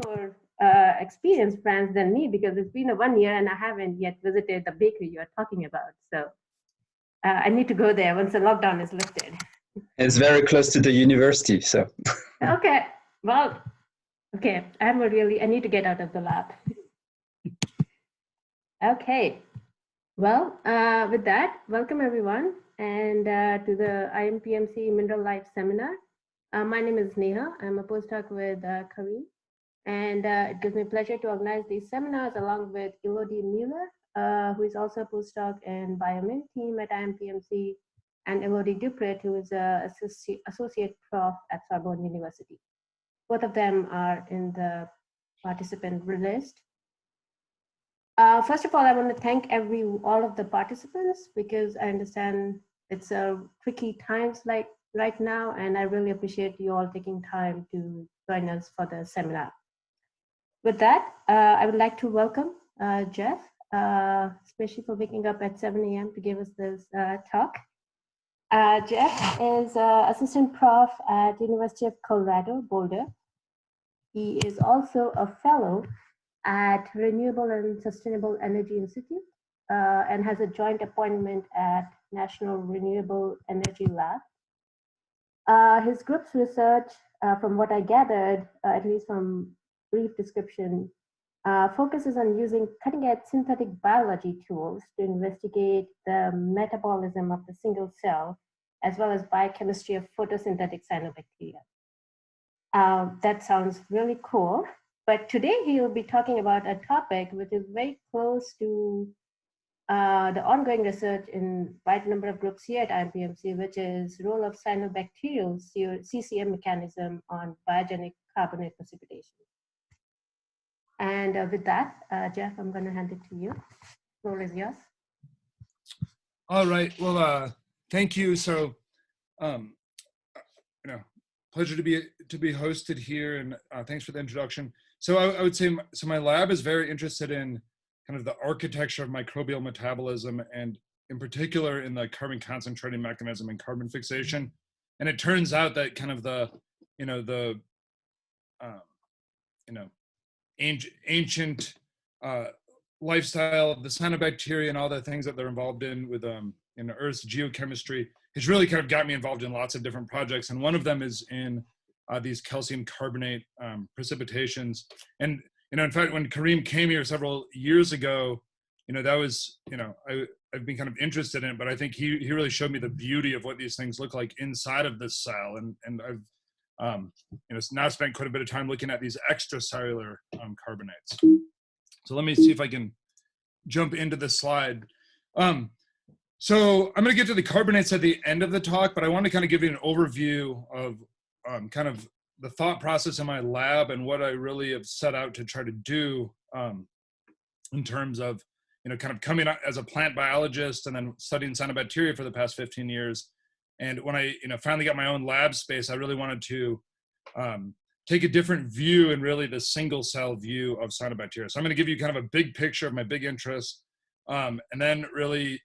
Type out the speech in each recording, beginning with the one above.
more experienced friends than me because it's been 1 year and I haven't yet visited the bakery you're talking about. So I need to go there once the lockdown is lifted. It's very close to the university, so. Okay, well, okay, I need to get out of the lab. Okay, well, with that, welcome everyone and to the IMPMC Mineral Life Seminar. My name is Neha. I'm a postdoc with Kareem, and it gives me pleasure to organize these seminars along with Elodie Mueller, who is also a postdoc in Biomin team at IMPMC, and Elodie Dupret, who is an associate prof at Sorbonne University. Both of them are in the participant list. First of all, I want to thank all of the participants because I understand it's a tricky times like right now, and I really appreciate you all taking time to join us for the seminar. With that, I would like to welcome Jeff, especially for waking up at 7 a.m. to give us this talk. Jeff is assistant prof at University of Colorado, Boulder. He is also a fellow at Renewable and Sustainable Energy Institute and has a joint appointment at National Renewable Energy Lab. His group's research, from what I gathered, at least from brief description, focuses on using cutting-edge synthetic biology tools to investigate the metabolism of the single cell, as well as biochemistry of photosynthetic cyanobacteria. That sounds really cool. But today he will be talking about a topic which is very close to the ongoing research in quite a number of groups here at IMPMC, which is role of cyanobacterial CCM mechanism on biogenic carbonate precipitation. And with that, Jeff, I'm going to hand it to you. The floor is yours. All right. Well, thank you. So, pleasure to be hosted here, and thanks for the introduction. So I would say, so my lab is very interested in kind of the architecture of microbial metabolism, and in particular in the carbon concentrating mechanism and carbon fixation. And it turns out that kind of the ancient lifestyle of the cyanobacteria and all the things that they're involved in with in Earth's geochemistry has really kind of got me involved in lots of different projects. And one of them is in these calcium carbonate precipitations. And, in fact, when Kareem came here several years ago, that was, I've been kind of interested in it, but I think he really showed me the beauty of what these things look like inside of this cell. And I've, now spent quite a bit of time looking at these extracellular carbonates. So let me see if I can jump into this slide. So I'm going to get to the carbonates at the end of the talk, but I want to kind of give you an overview of kind of the thought process in my lab and what I really have set out to try to do in terms of, kind of coming out as a plant biologist and then studying cyanobacteria for the past 15 years. And when I, finally got my own lab space, I really wanted to take a different view and really the single cell view of cyanobacteria. So I'm going to give you kind of a big picture of my big interest, and then really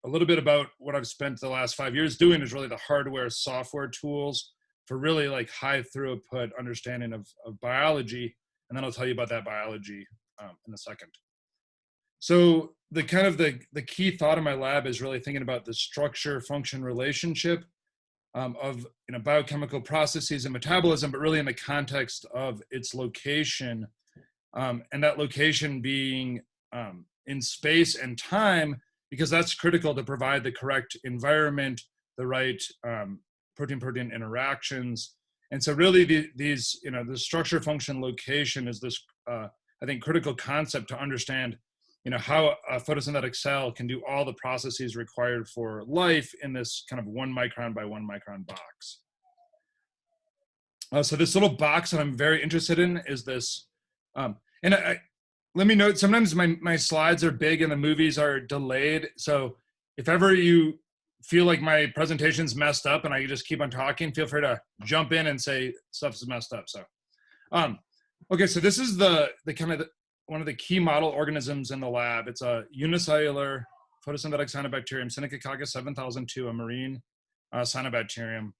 a little bit about what I've spent the last 5 years doing is really the hardware software tools for really like high throughput understanding of biology. And then I'll tell you about that biology in a second. So the kind of the key thought in my lab is really thinking about the structure function relationship of biochemical processes and metabolism, but really in the context of its location, and that location being in space and time, because that's critical to provide the correct environment, the right protein-protein interactions. And so really these, the structure function location is this, I think, critical concept to understand, how a photosynthetic cell can do all the processes required for life in this kind of 1 micron by 1 micron box. So this little box that I'm very interested in is this, let me note, sometimes my slides are big and the movies are delayed. So if ever you feel like my presentation's messed up and I just keep on talking, feel free to jump in and say stuff's messed up. So, okay, so this is the kind of one of the key model organisms in the lab. It's a unicellular photosynthetic cyanobacterium, Synechococcus 7002, a marine cyanobacterium.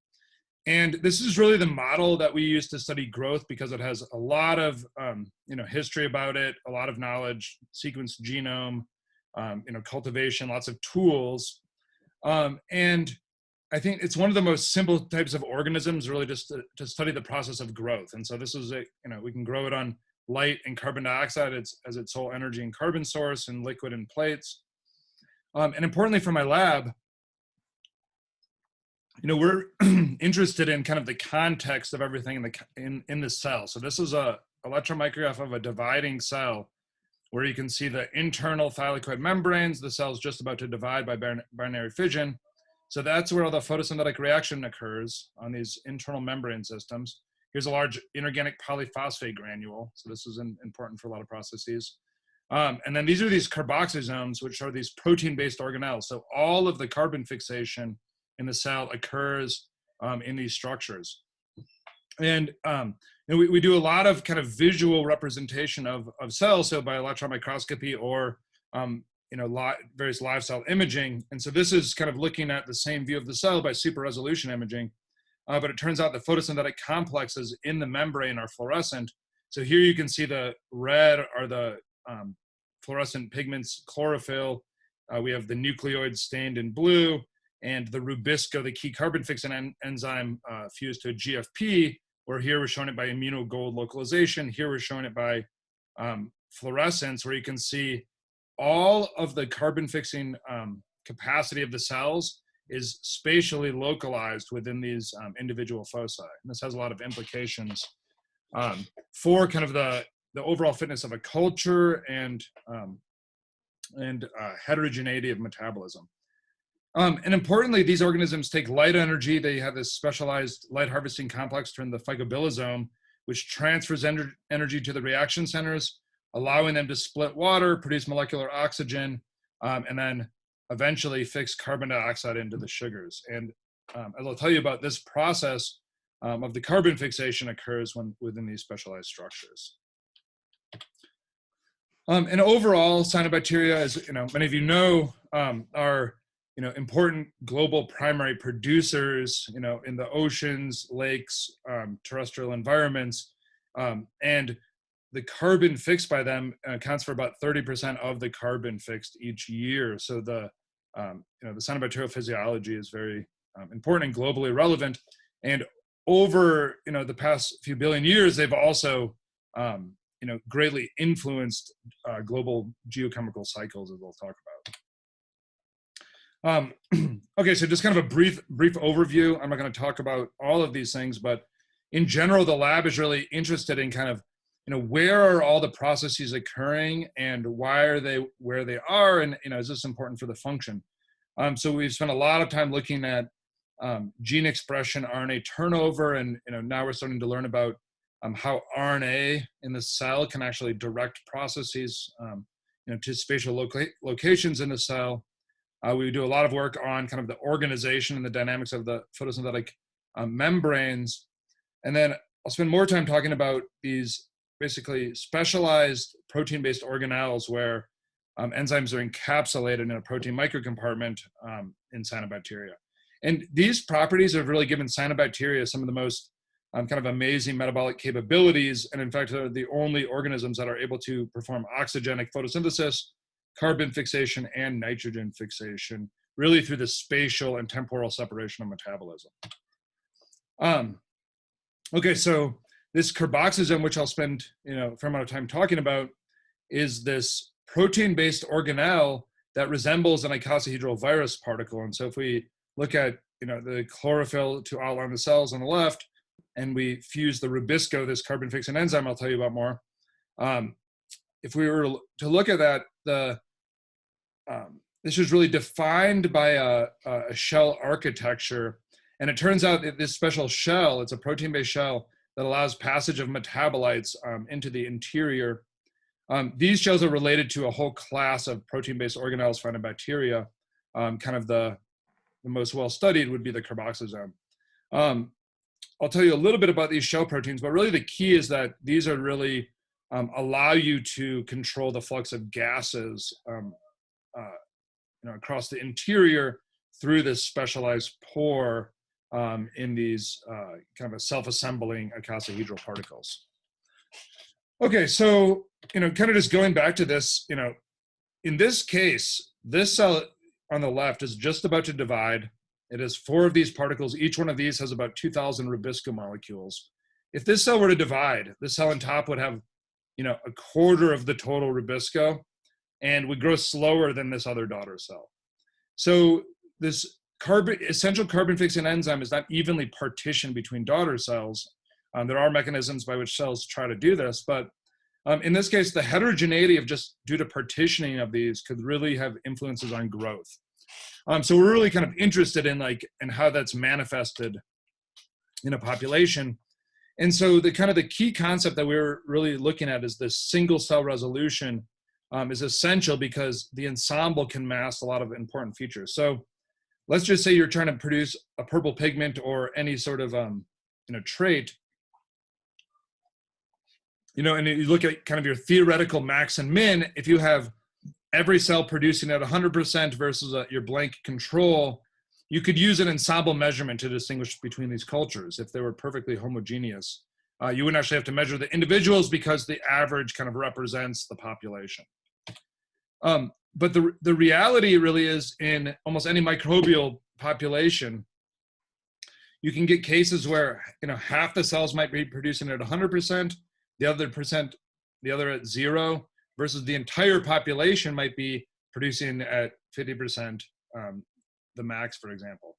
And this is really the model that we use to study growth because it has a lot of history about it, a lot of knowledge, sequenced genome, cultivation, lots of tools. And I think it's one of the most simple types of organisms, really, just to study the process of growth. And so this is we can grow it on light and carbon dioxide as its sole energy and carbon source, and liquid and plates. And importantly for my lab, we're interested in kind of the context of everything in the cell. So this is a electron micrograph of a dividing cell where you can see the internal thylakoid membranes. The cell's just about to divide by binary fission. So that's where all the photosynthetic reaction occurs on these internal membrane systems. Here's a large inorganic polyphosphate granule. So this is important for a lot of processes. And then these are these carboxysomes, which are these protein-based organelles. So all of the carbon fixation in the cell occurs in these structures. And we do a lot of kind of visual representation of cells, so by electron microscopy or various live cell imaging. And so this is kind of looking at the same view of the cell by super resolution imaging. But it turns out the photosynthetic complexes in the membrane are fluorescent. So here you can see the red are the fluorescent pigments, chlorophyll. We have the nucleoids stained in blue, and the rubisco, the key carbon fixing enzyme, fused to a GFP, where here we're showing it by immunogold localization. Here we're showing it by fluorescence, where you can see all of the carbon fixing capacity of the cells is spatially localized within these individual foci. And this has a lot of implications for kind of the overall fitness of a culture and heterogeneity of metabolism. And importantly, these organisms take light energy. They have this specialized light harvesting complex termed the phycobilizome, which transfers energy to the reaction centers, allowing them to split water, produce molecular oxygen, and then eventually fix carbon dioxide into the sugars. And as I'll tell you about, this process of the carbon fixation occurs within these specialized structures. And overall, cyanobacteria, as many of you know, are important global primary producers, in the oceans, lakes, terrestrial environments, and the carbon fixed by them accounts for about 30% of the carbon fixed each year. So the cyanobacterial physiology is very important and globally relevant. And over the past few billion years, they've also greatly influenced global geochemical cycles, as we'll talk about. Okay, so just kind of a brief overview. I'm not going to talk about all of these things, but in general, the lab is really interested in kind of where are all the processes occurring and why are they where they are, and is this important for the function? So we've spent a lot of time looking at gene expression, RNA turnover, and now we're starting to learn about how RNA in the cell can actually direct processes to spatial locations in the cell. We do a lot of work on kind of the organization and the dynamics of the photosynthetic membranes. And then I'll spend more time talking about these basically specialized protein-based organelles where enzymes are encapsulated in a protein microcompartment in cyanobacteria. And these properties have really given cyanobacteria some of the most kind of amazing metabolic capabilities. And in fact, they're the only organisms that are able to perform oxygenic photosynthesis, carbon fixation, and nitrogen fixation, really through the spatial and temporal separation of metabolism. Okay, so this carboxysome, which I'll spend a fair amount of time talking about, is this protein-based organelle that resembles an icosahedral virus particle. And so if we look at the chlorophyll to outline the cells on the left, and we fuse the rubisco, this carbon fixing enzyme I'll tell you about more. If we were to look at that, this was really defined by a shell architecture. And it turns out that this special shell, it's a protein-based shell that allows passage of metabolites into the interior. These shells are related to a whole class of protein-based organelles found in bacteria. Kind of the most well-studied would be the carboxysome. I'll tell you a little bit about these shell proteins, but really the key is that these are really allow you to control the flux of gases across the interior through this specialized pore in these kind of a self-assembling icosahedral particles. Okay, so, kind of just going back to this, in this case, this cell on the left is just about to divide. It has 4 of these particles. Each one of these has about 2,000 Rubisco molecules. If this cell were to divide, the cell on top would have, a quarter of the total Rubisco and would grow slower than this other daughter cell. So this essential carbon-fixing enzyme is not evenly partitioned between daughter cells. There are mechanisms by which cells try to do this, but in this case, the heterogeneity of just due to partitioning of these could really have influences on growth. So we're really kind of interested in how that's manifested in a population. And so the key concept that we're really looking at is this single cell resolution is essential because the ensemble can mask a lot of important features. So let's just say you're trying to produce a purple pigment or any sort of trait, and you look at kind of your theoretical max and min. If you have every cell producing at 100% versus your blank control, you could use an ensemble measurement to distinguish between these cultures. If they were perfectly homogeneous, you wouldn't actually have to measure the individuals because the average kind of represents the population. But the reality really is in almost any microbial population, you can get cases where half the cells might be producing at 100%, the other at 0, versus the entire population might be producing at 50%, the max, for example.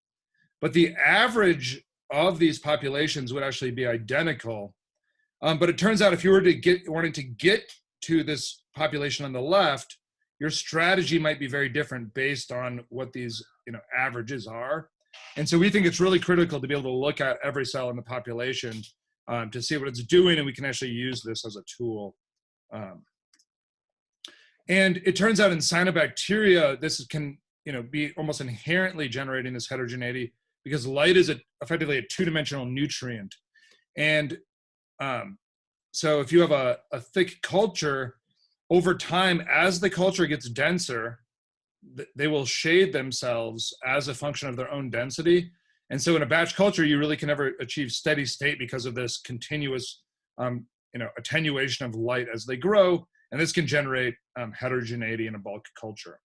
But the average of these populations would actually be identical. But it turns out if you were to wanting to get to this population on the left, your strategy might be very different based on what these averages are. And so we think it's really critical to be able to look at every cell in the population to see what it's doing, and we can actually use this as a tool. And it turns out in cyanobacteria, this can be almost inherently generating this heterogeneity because light is effectively a 2-dimensional nutrient. And so if you have a thick culture, over time, as the culture gets denser, they will shade themselves as a function of their own density. And so in a batch culture, you really can never achieve steady state because of this continuous attenuation of light as they grow. And this can generate heterogeneity in a bulk culture.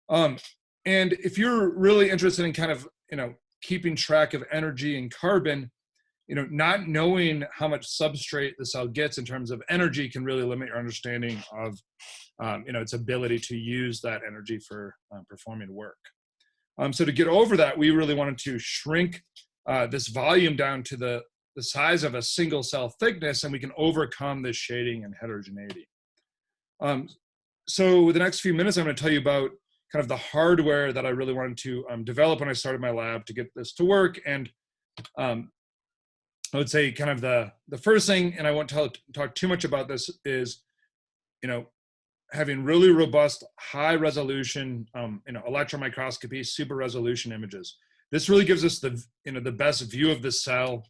And if you're really interested in kind of, keeping track of energy and carbon, not knowing how much substrate the cell gets in terms of energy can really limit your understanding of, its ability to use that energy for performing work. So to get over that, we really wanted to shrink this volume down to the size of a single cell thickness, and we can overcome this shading and heterogeneity. So with the next few minutes, I'm going to tell you about kind of the hardware that I really wanted to develop when I started my lab to get this to work. And I would say kind of the first thing, and I won't talk too much about this, is having really robust, high resolution, electron microscopy, super resolution images. This really gives us the best view of the cell.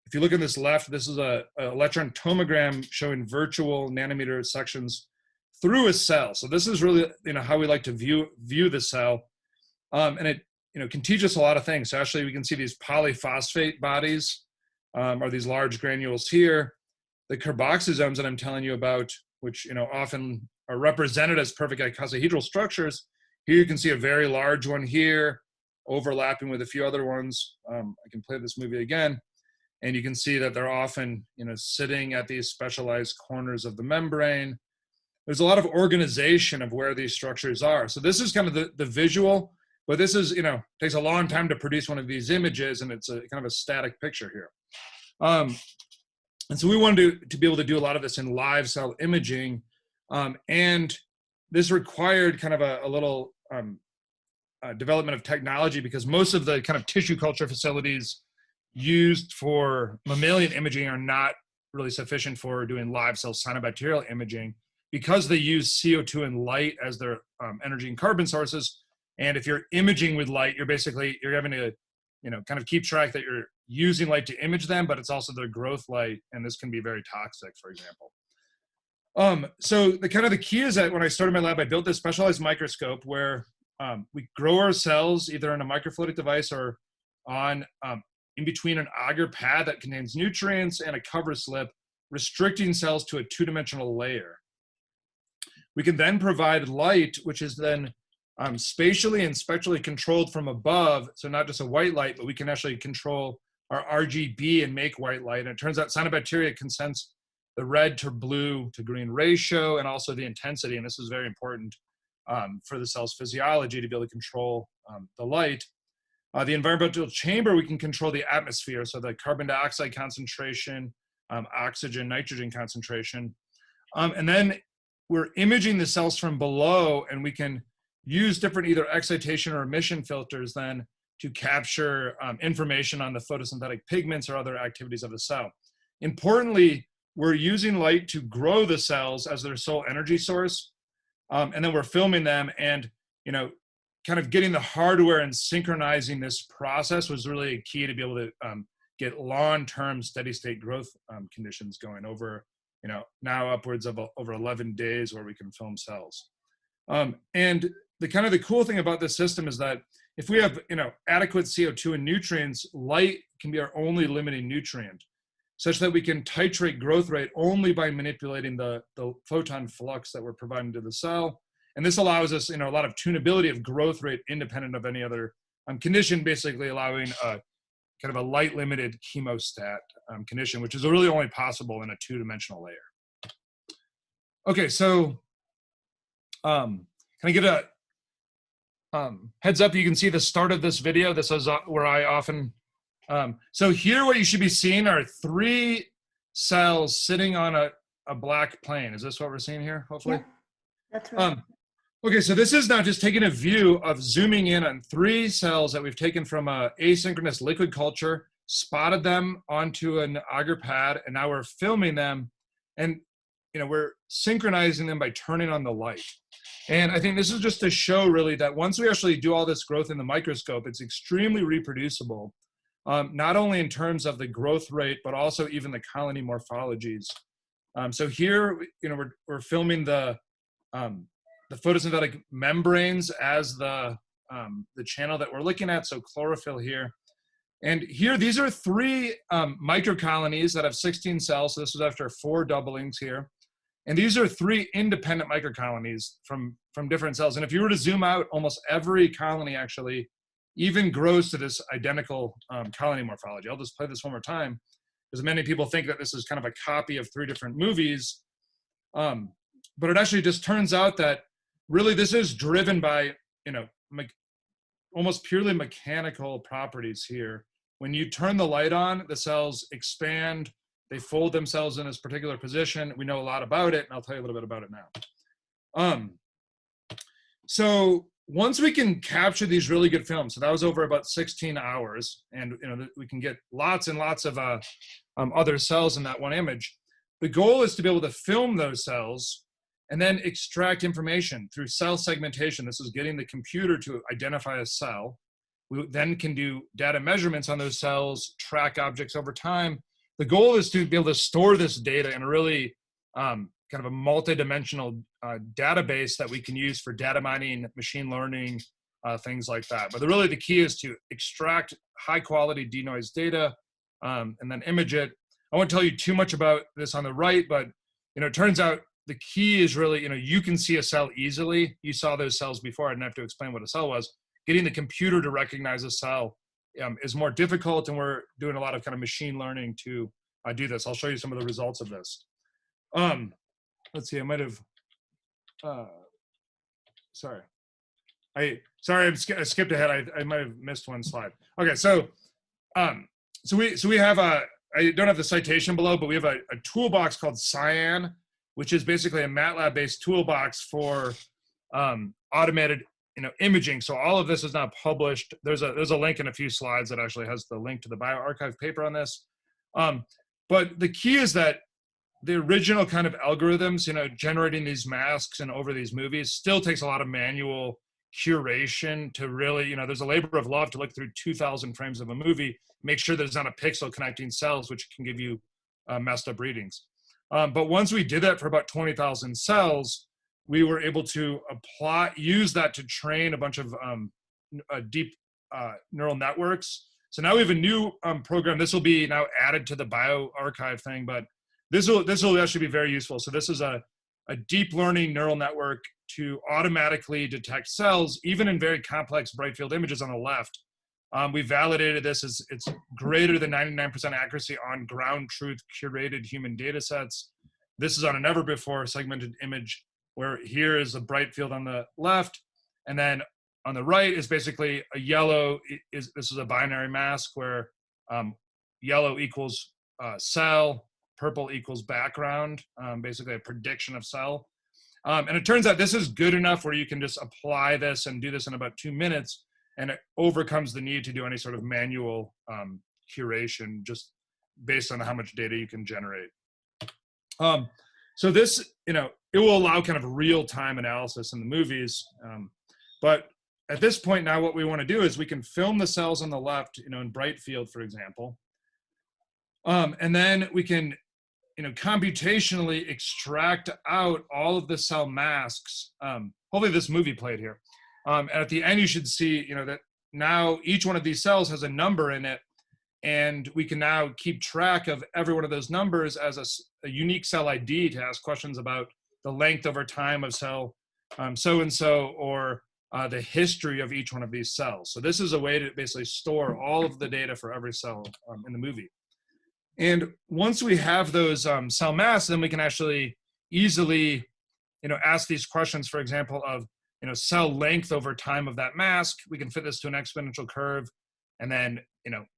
If you look on this left, this is a electron tomogram showing virtual nanometer sections through a cell. So this is really how we like to view the cell, and it can teach us a lot of things. So actually, we can see these polyphosphate bodies, are these large granules here. The carboxysomes that I'm telling you about, which often are represented as perfect icosahedral structures. Here you can see a very large one here, overlapping with a few other ones. I can play this movie again, and you can see that they're often sitting at these specialized corners of the membrane. There's a lot of organization of where these structures are. So this is kind of the visual, but this is takes a long time to produce one of these images, and it's a kind of a static picture here. And so we wanted to be able to do a lot of this in live cell imaging. And this required kind of a little development of technology, because most of the kind of tissue culture facilities used for mammalian imaging are not really sufficient for doing live cell cyanobacterial imaging, because they use CO2 and light as their energy and carbon sources. And if you're imaging with light, you're having to kind of keep track that you're using light to image them, but it's also their growth light, and this can be very toxic, for example. So the key is that when I started my lab, I built this specialized microscope where we grow our cells either in a microfluidic device or on in between an agar pad that contains nutrients and a cover slip, restricting cells to a two-dimensional layer. We can then provide light, which is then spatially and spectrally controlled from above. So not just a white light, but we can actually control our RGB and make white light. And it turns out cyanobacteria can sense the red to blue to green ratio and also the intensity. And this is very important for the cell's physiology to be able to control the light. The environmental chamber, we can control the atmosphere. So the carbon dioxide concentration, oxygen, nitrogen concentration. And then we're imaging the cells from below, and we can use different either excitation or emission filters then to capture information on the photosynthetic pigments or other activities of the cell. Importantly, we're using light to grow the cells as their sole energy source. And then we're filming them, and kind of getting the hardware and synchronizing this process was really key to be able to get long-term steady state growth conditions going over, now upwards of over 11 days where we can film cells. And the cool thing about this system is that if we have, adequate CO2 and nutrients, light can be our only limiting nutrient, such that we can titrate growth rate only by manipulating the photon flux that we're providing to the cell. And this allows us, a lot of tunability of growth rate independent of any other condition, basically allowing a kind of a light limited chemostat condition, which is really only possible in a two-dimensional layer. Okay, so can I get a heads up? You can see the start of this video. This is where I often, so here what you should be seeing are 3 cells sitting on a black plane. Is this what we're seeing here, hopefully? Yeah, that's right. Okay, so this is now just taking a view of zooming in on 3 cells that we've taken from a asynchronous liquid culture, spotted them onto an agar pad, and now we're filming them, and we're synchronizing them by turning on the light. And I think this is just to show really that once we actually do all this growth in the microscope, it's extremely reproducible, not only in terms of the growth rate, but also even the colony morphologies. So here, we're filming the photosynthetic membranes as the channel that we're looking at, so chlorophyll here. And here, these are 3 microcolonies that have 16 cells, so this is after 4 doublings here. And these are 3 independent microcolonies from different cells. And if you were to zoom out, almost every colony actually even grows to this identical colony morphology. I'll just play this one more time, because many people think that this is kind of a copy of 3 different movies. But it actually just turns out that really this is driven by, almost purely mechanical properties here. When you turn the light on, the cells expand, they fold themselves in this particular position. We know a lot about it, and I'll tell you a little bit about it now. So once we can capture these really good films, so that was over about 16 hours, and we can get lots and lots of other cells in that one image. The goal is to be able to film those cells and then extract information through cell segmentation. This is getting the computer to identify a cell. We then can do data measurements on those cells, track objects over time. The goal is to be able to store this data in a really kind of a multi-dimensional database that we can use for data mining, machine learning, things like that. But really the key is to extract high quality denoised data and then image it. I won't tell you too much about this on the right, but it turns out the key is really, you can see a cell easily. You saw those cells before. I didn't have to explain what a cell was. Getting the computer to recognize a cell is more difficult, and we're doing a lot of kind of machine learning to do this. I'll show you some of the results of this. Let's see, I might have, sorry, I skipped ahead. I might have missed one slide. Okay, so we have I don't have the citation below, but we have a toolbox called CYAN, which is basically a MATLAB-based toolbox for automated imaging. So all of this is now published. There's a link in a few slides that actually has the link to the bioRxiv paper on this. But the key is that the original kind of algorithms, generating these masks and over these movies still takes a lot of manual curation to really, there's a labor of love to look through 2,000 frames of a movie, make sure there's not a pixel connecting cells, which can give you messed up readings. But once we did that for about 20,000 cells, we were able to use that to train a bunch of deep neural networks So now we have a new program. This will be now added to the bioarchive thing, but this will actually be very useful. So this is a deep learning neural network to automatically detect cells, even in very complex bright field images on the left. We validated this as it's greater than 99% accuracy on ground truth curated human data sets. This is on a never before segmented image, where here is a bright field on the left, and then on the right is basically a yellow, this is a binary mask where yellow equals cell, purple equals background, basically a prediction of cell. And it turns out this is good enough where you can just apply this and do this in about 2 minutes, and it overcomes the need to do any sort of manual curation just based on how much data you can generate. So this, it will allow kind of real-time analysis in the movies. But at this point now, what we want to do is we can film the cells on the left, in bright field, for example. And then we can, computationally extract out all of the cell masks. Hopefully this movie played here. And at the end, you should see, that now each one of these cells has a number in it. And we can now keep track of every one of those numbers as a unique cell ID to ask questions about the length over time of cell so-and-so, or the history of each one of these cells. So this is a way to basically store all of the data for every cell in the movie. And once we have those cell masks, then we can actually easily, ask these questions, for example, of, cell length over time of that mask. We can fit this to an exponential curve, and then,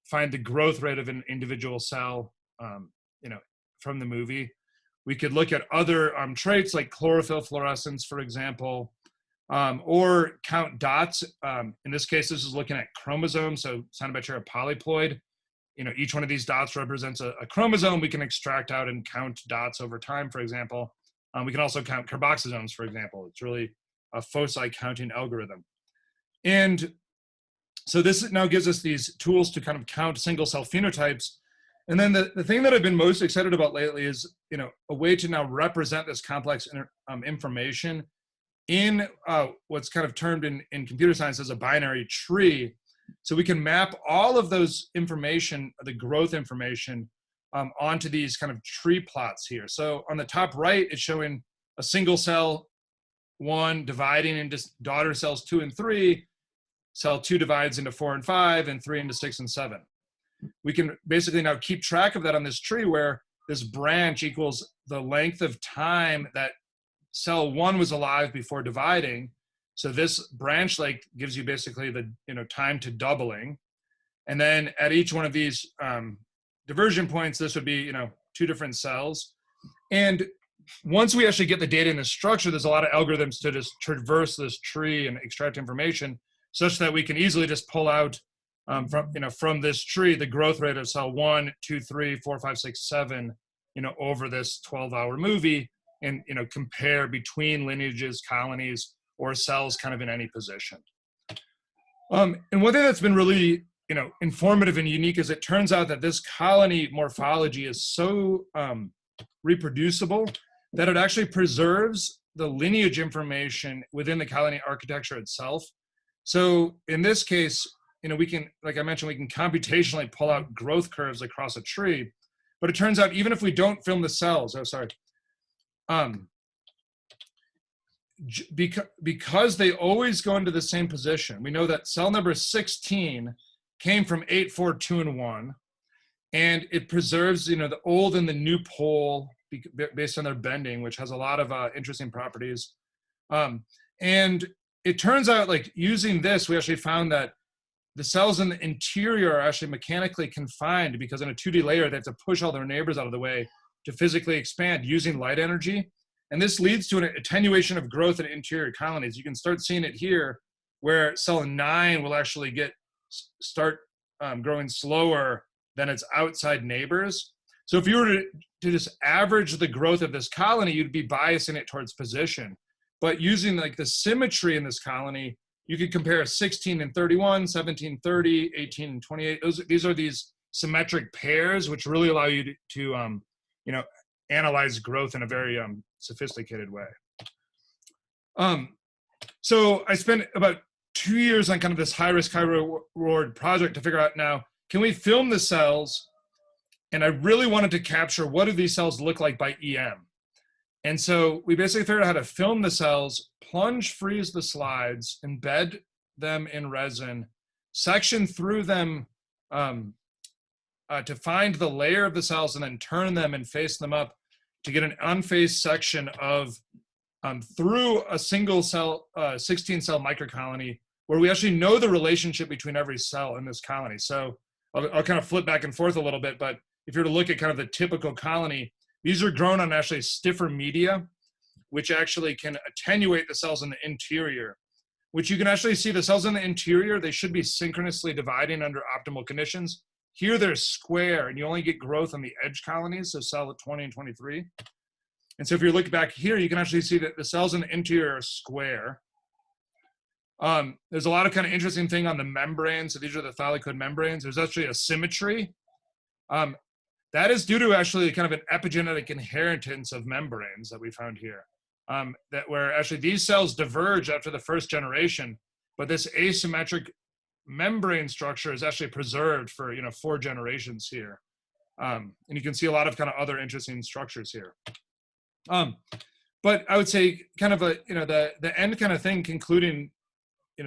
find the growth rate of an individual cell, from the movie. We could look at other traits like chlorophyll fluorescence, for example, or count dots. In this case, this is looking at chromosomes, so cyanobacteria polyploid. Each one of these dots represents a chromosome. We can extract out and count dots over time, for example. We can also count carboxysomes, for example. It's really a foci counting algorithm. And so this now gives us these tools to kind of count single cell phenotypes. And then the thing that I've been most excited about lately is, a way to now represent this complex information in what's kind of termed in computer science as a binary tree. So we can map all of those information, the growth information, onto these kind of tree plots here. So on the top right, it's showing a single cell 1 dividing into daughter cells 2 and 3. Cell 2 divides into 4 and 5, and 3 into 6 and 7. We can basically now keep track of that on this tree, where this branch equals the length of time that cell 1 was alive before dividing. So this branch length gives you basically the time to doubling. And then at each one of these diversion points, this would be 2 different cells. And once we actually get the data in the structure, there's a lot of algorithms to just traverse this tree and extract information, such that we can easily just pull out from this tree the growth rate of cell 1, 2, 3, 4, 5, 6, 7, over this 12-hour movie, and compare between lineages, colonies, or cells kind of in any position. And one thing that's been really informative and unique is it turns out that this colony morphology is so reproducible that it actually preserves the lineage information within the colony architecture itself. So in this case, we can, like I mentioned, we can computationally pull out growth curves across a tree. But it turns out even if we don't film the cells, because they always go into the same position, we know that cell number 16 came from 8, 4, 2, and 1, and it preserves, the old and the new pole based on their bending, which has a lot of interesting properties. And it turns out, like, using this, we actually found that the cells in the interior are actually mechanically confined, because in a 2D layer, they have to push all their neighbors out of the way to physically expand using light energy. And this leads to an attenuation of growth in interior colonies. You can start seeing it here, where cell 9 will actually start growing slower than its outside neighbors. So if you were to just average the growth of this colony, you'd be biasing it towards position. But using like the symmetry in this colony, you could compare 16 and 31, 17, 30, 18 and 28. These are these symmetric pairs, which really allow you to analyze growth in a very sophisticated way. So I spent about 2 years on kind of this high risk, high reward project to figure out now, can we film the cells? And I really wanted to capture what do these cells look like by EM. And so we basically figured out how to film the cells, plunge freeze the slides, embed them in resin, section through them to find the layer of the cells, and then turn them and face them up to get an unfaced section of through a single cell, 16 cell microcolony, where we actually know the relationship between every cell in this colony. So I'll kind of flip back and forth a little bit, but if you were to look at kind of the typical colony, these are grown on actually stiffer media, which actually can attenuate the cells in the interior, which you can actually see the cells in the interior, they should be synchronously dividing under optimal conditions. Here they're square, and you only get growth on the edge colonies, so cell 20 and 23. And so if you look back here, you can actually see that the cells in the interior are square. There's a lot of kind of interesting thing on the membranes. So these are the thylakoid membranes. There's actually a symmetry. That is due to actually kind of an epigenetic inheritance of membranes that we found here. That where actually these cells diverge after the first generation, but this asymmetric membrane structure is actually preserved for 4 generations here. And you can see a lot of kind of other interesting structures here. But I would say kind of the end kind of thing concluding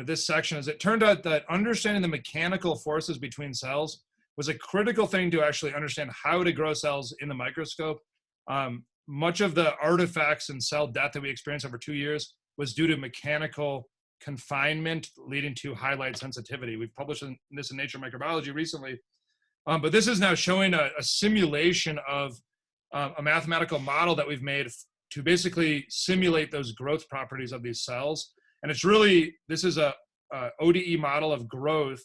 this section is it turned out that understanding the mechanical forces between cells was a critical thing to actually understand how to grow cells in the microscope. Much of the artifacts and cell death that we experienced over 2 years was due to mechanical confinement leading to high light sensitivity. We've published this in Nature Microbiology recently, but this is now showing a simulation of a mathematical model that we've made to basically simulate those growth properties of these cells. And it's really, this is a ODE model of growth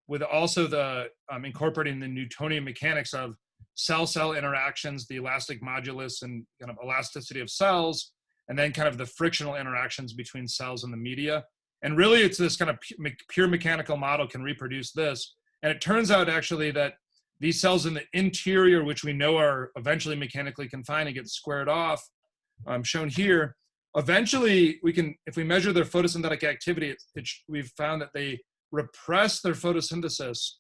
with also the incorporating the Newtonian mechanics of cell-cell interactions, the elastic modulus and kind of elasticity of cells, and then kind of the frictional interactions between cells and the media. And really it's this kind of pure mechanical model can reproduce this. And it turns out actually that these cells in the interior, which we know are eventually mechanically confined and get squared off, shown here, eventually we can, if we measure their photosynthetic activity, we've found that they repress their photosynthesis.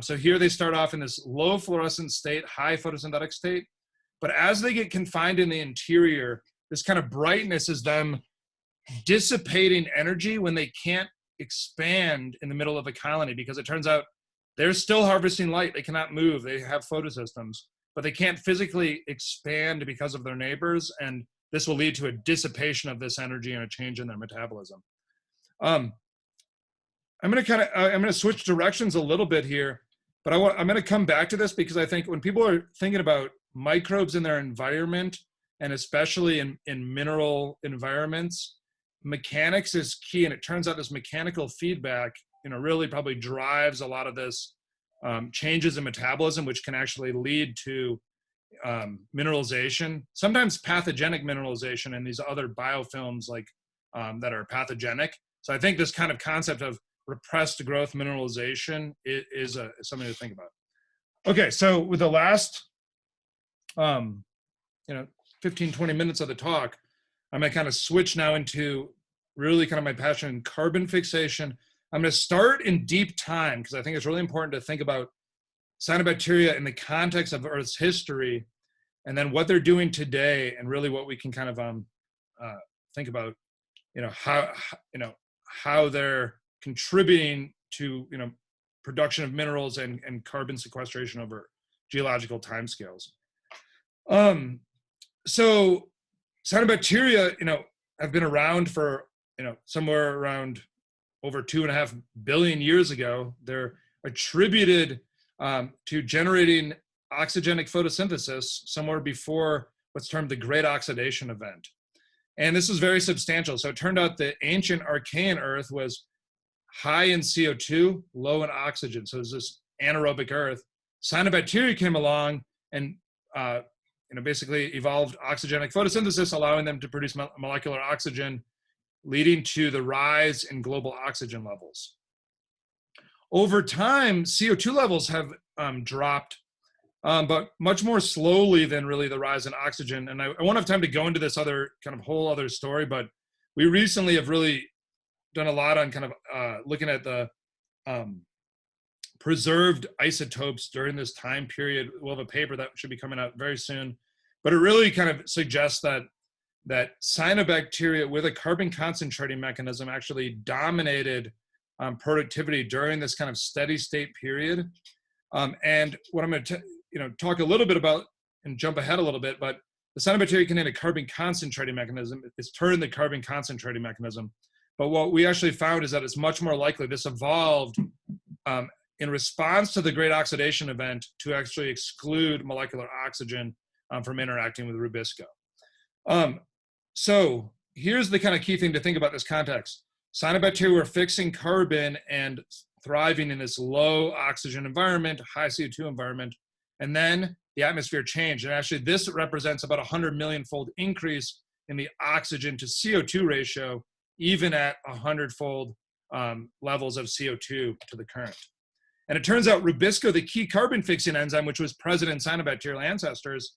So here they start off in this low fluorescent state, high photosynthetic state. But as they get confined in the interior, this kind of brightness is them dissipating energy when they can't expand in the middle of a colony, because it turns out they're still harvesting light. They cannot move. They have photosystems, but they can't physically expand because of their neighbors. And this will lead to a dissipation of this energy and a change in their metabolism. I'm going to switch directions a little bit here, but I'm going to come back to this because I think when people are thinking about microbes in their environment, and especially in mineral environments, mechanics is key. And it turns out this mechanical feedback, really probably drives a lot of this changes in metabolism, which can actually lead to mineralization, sometimes pathogenic mineralization, and these other biofilms like that are pathogenic. So I think this kind of concept of repressed growth mineralization is something to think about. Okay, so with the last 15, 20 minutes of the talk, I'm going to kind of switch now into really kind of my passion in carbon fixation. I'm going to start in deep time because I think it's really important to think about cyanobacteria in the context of Earth's history, and then what they're doing today, and really what we can kind of think about, how they're contributing to production of minerals and carbon sequestration over geological timescales. So cyanobacteria, have been around for somewhere around over 2.5 billion years ago. They're attributed to generating oxygenic photosynthesis somewhere before what's termed the Great Oxidation Event. And this is very substantial. So it turned out the ancient Archean Earth was high in CO2, low in oxygen. So it was this anaerobic Earth. Cyanobacteria came along and basically evolved oxygenic photosynthesis, allowing them to produce molecular oxygen, leading to the rise in global oxygen levels. Over time, CO2 levels have dropped, but much more slowly than really the rise in oxygen. And I won't have time to go into this other kind of whole other story, but we recently have really done a lot on kind of looking at the preserved isotopes during this time period. We'll have a paper that should be coming out very soon, but it really kind of suggests that cyanobacteria with a carbon concentrating mechanism actually dominated productivity during this kind of steady state period. And what I'm going to talk a little bit about and jump ahead a little bit, but the cyanobacteria contain a carbon concentrating mechanism. It's termed the carbon concentrating mechanism. But what we actually found is that it's much more likely this evolved in response to the great oxidation event to actually exclude molecular oxygen from interacting with Rubisco. So here's the kind of key thing to think about this context. Cyanobacteria were fixing carbon and thriving in this low oxygen environment, high CO2 environment, and then the atmosphere changed. And actually this represents about 100 million-fold increase in the oxygen to CO2 ratio, even at 100-fold levels of CO2 to the current. And it turns out Rubisco, the key carbon fixing enzyme, which was present in cyanobacterial ancestors,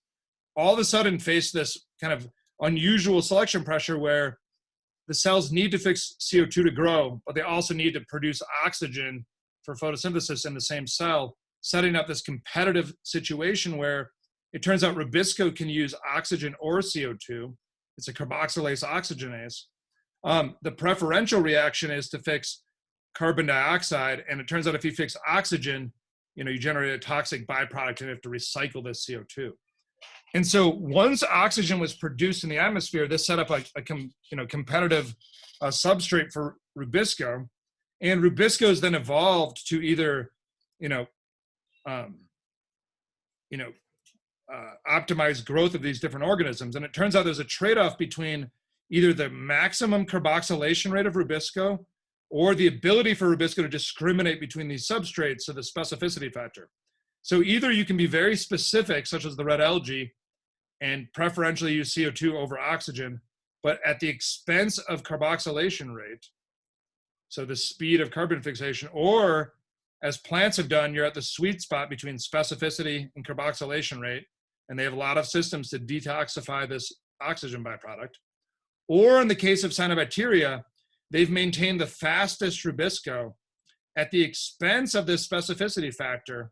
all of a sudden faced this kind of unusual selection pressure where the cells need to fix CO2 to grow, but they also need to produce oxygen for photosynthesis in the same cell, setting up this competitive situation where it turns out Rubisco can use oxygen or CO2. It's a carboxylase oxygenase. The preferential reaction is to fix carbon dioxide, and it turns out if you fix oxygen, you generate a toxic byproduct and you have to recycle this CO2. And so once oxygen was produced in the atmosphere, this set up a competitive substrate for Rubisco, and Rubisco is then evolved to either optimize growth of these different organisms. And it turns out there's a trade-off between either the maximum carboxylation rate of Rubisco or the ability for Rubisco to discriminate between these substrates, so the specificity factor. So either you can be very specific, such as the red algae, and preferentially use CO2 over oxygen, but at the expense of carboxylation rate, so the speed of carbon fixation, or as plants have done, you're at the sweet spot between specificity and carboxylation rate, and they have a lot of systems to detoxify this oxygen byproduct. Or in the case of cyanobacteria, they've maintained the fastest Rubisco at the expense of this specificity factor.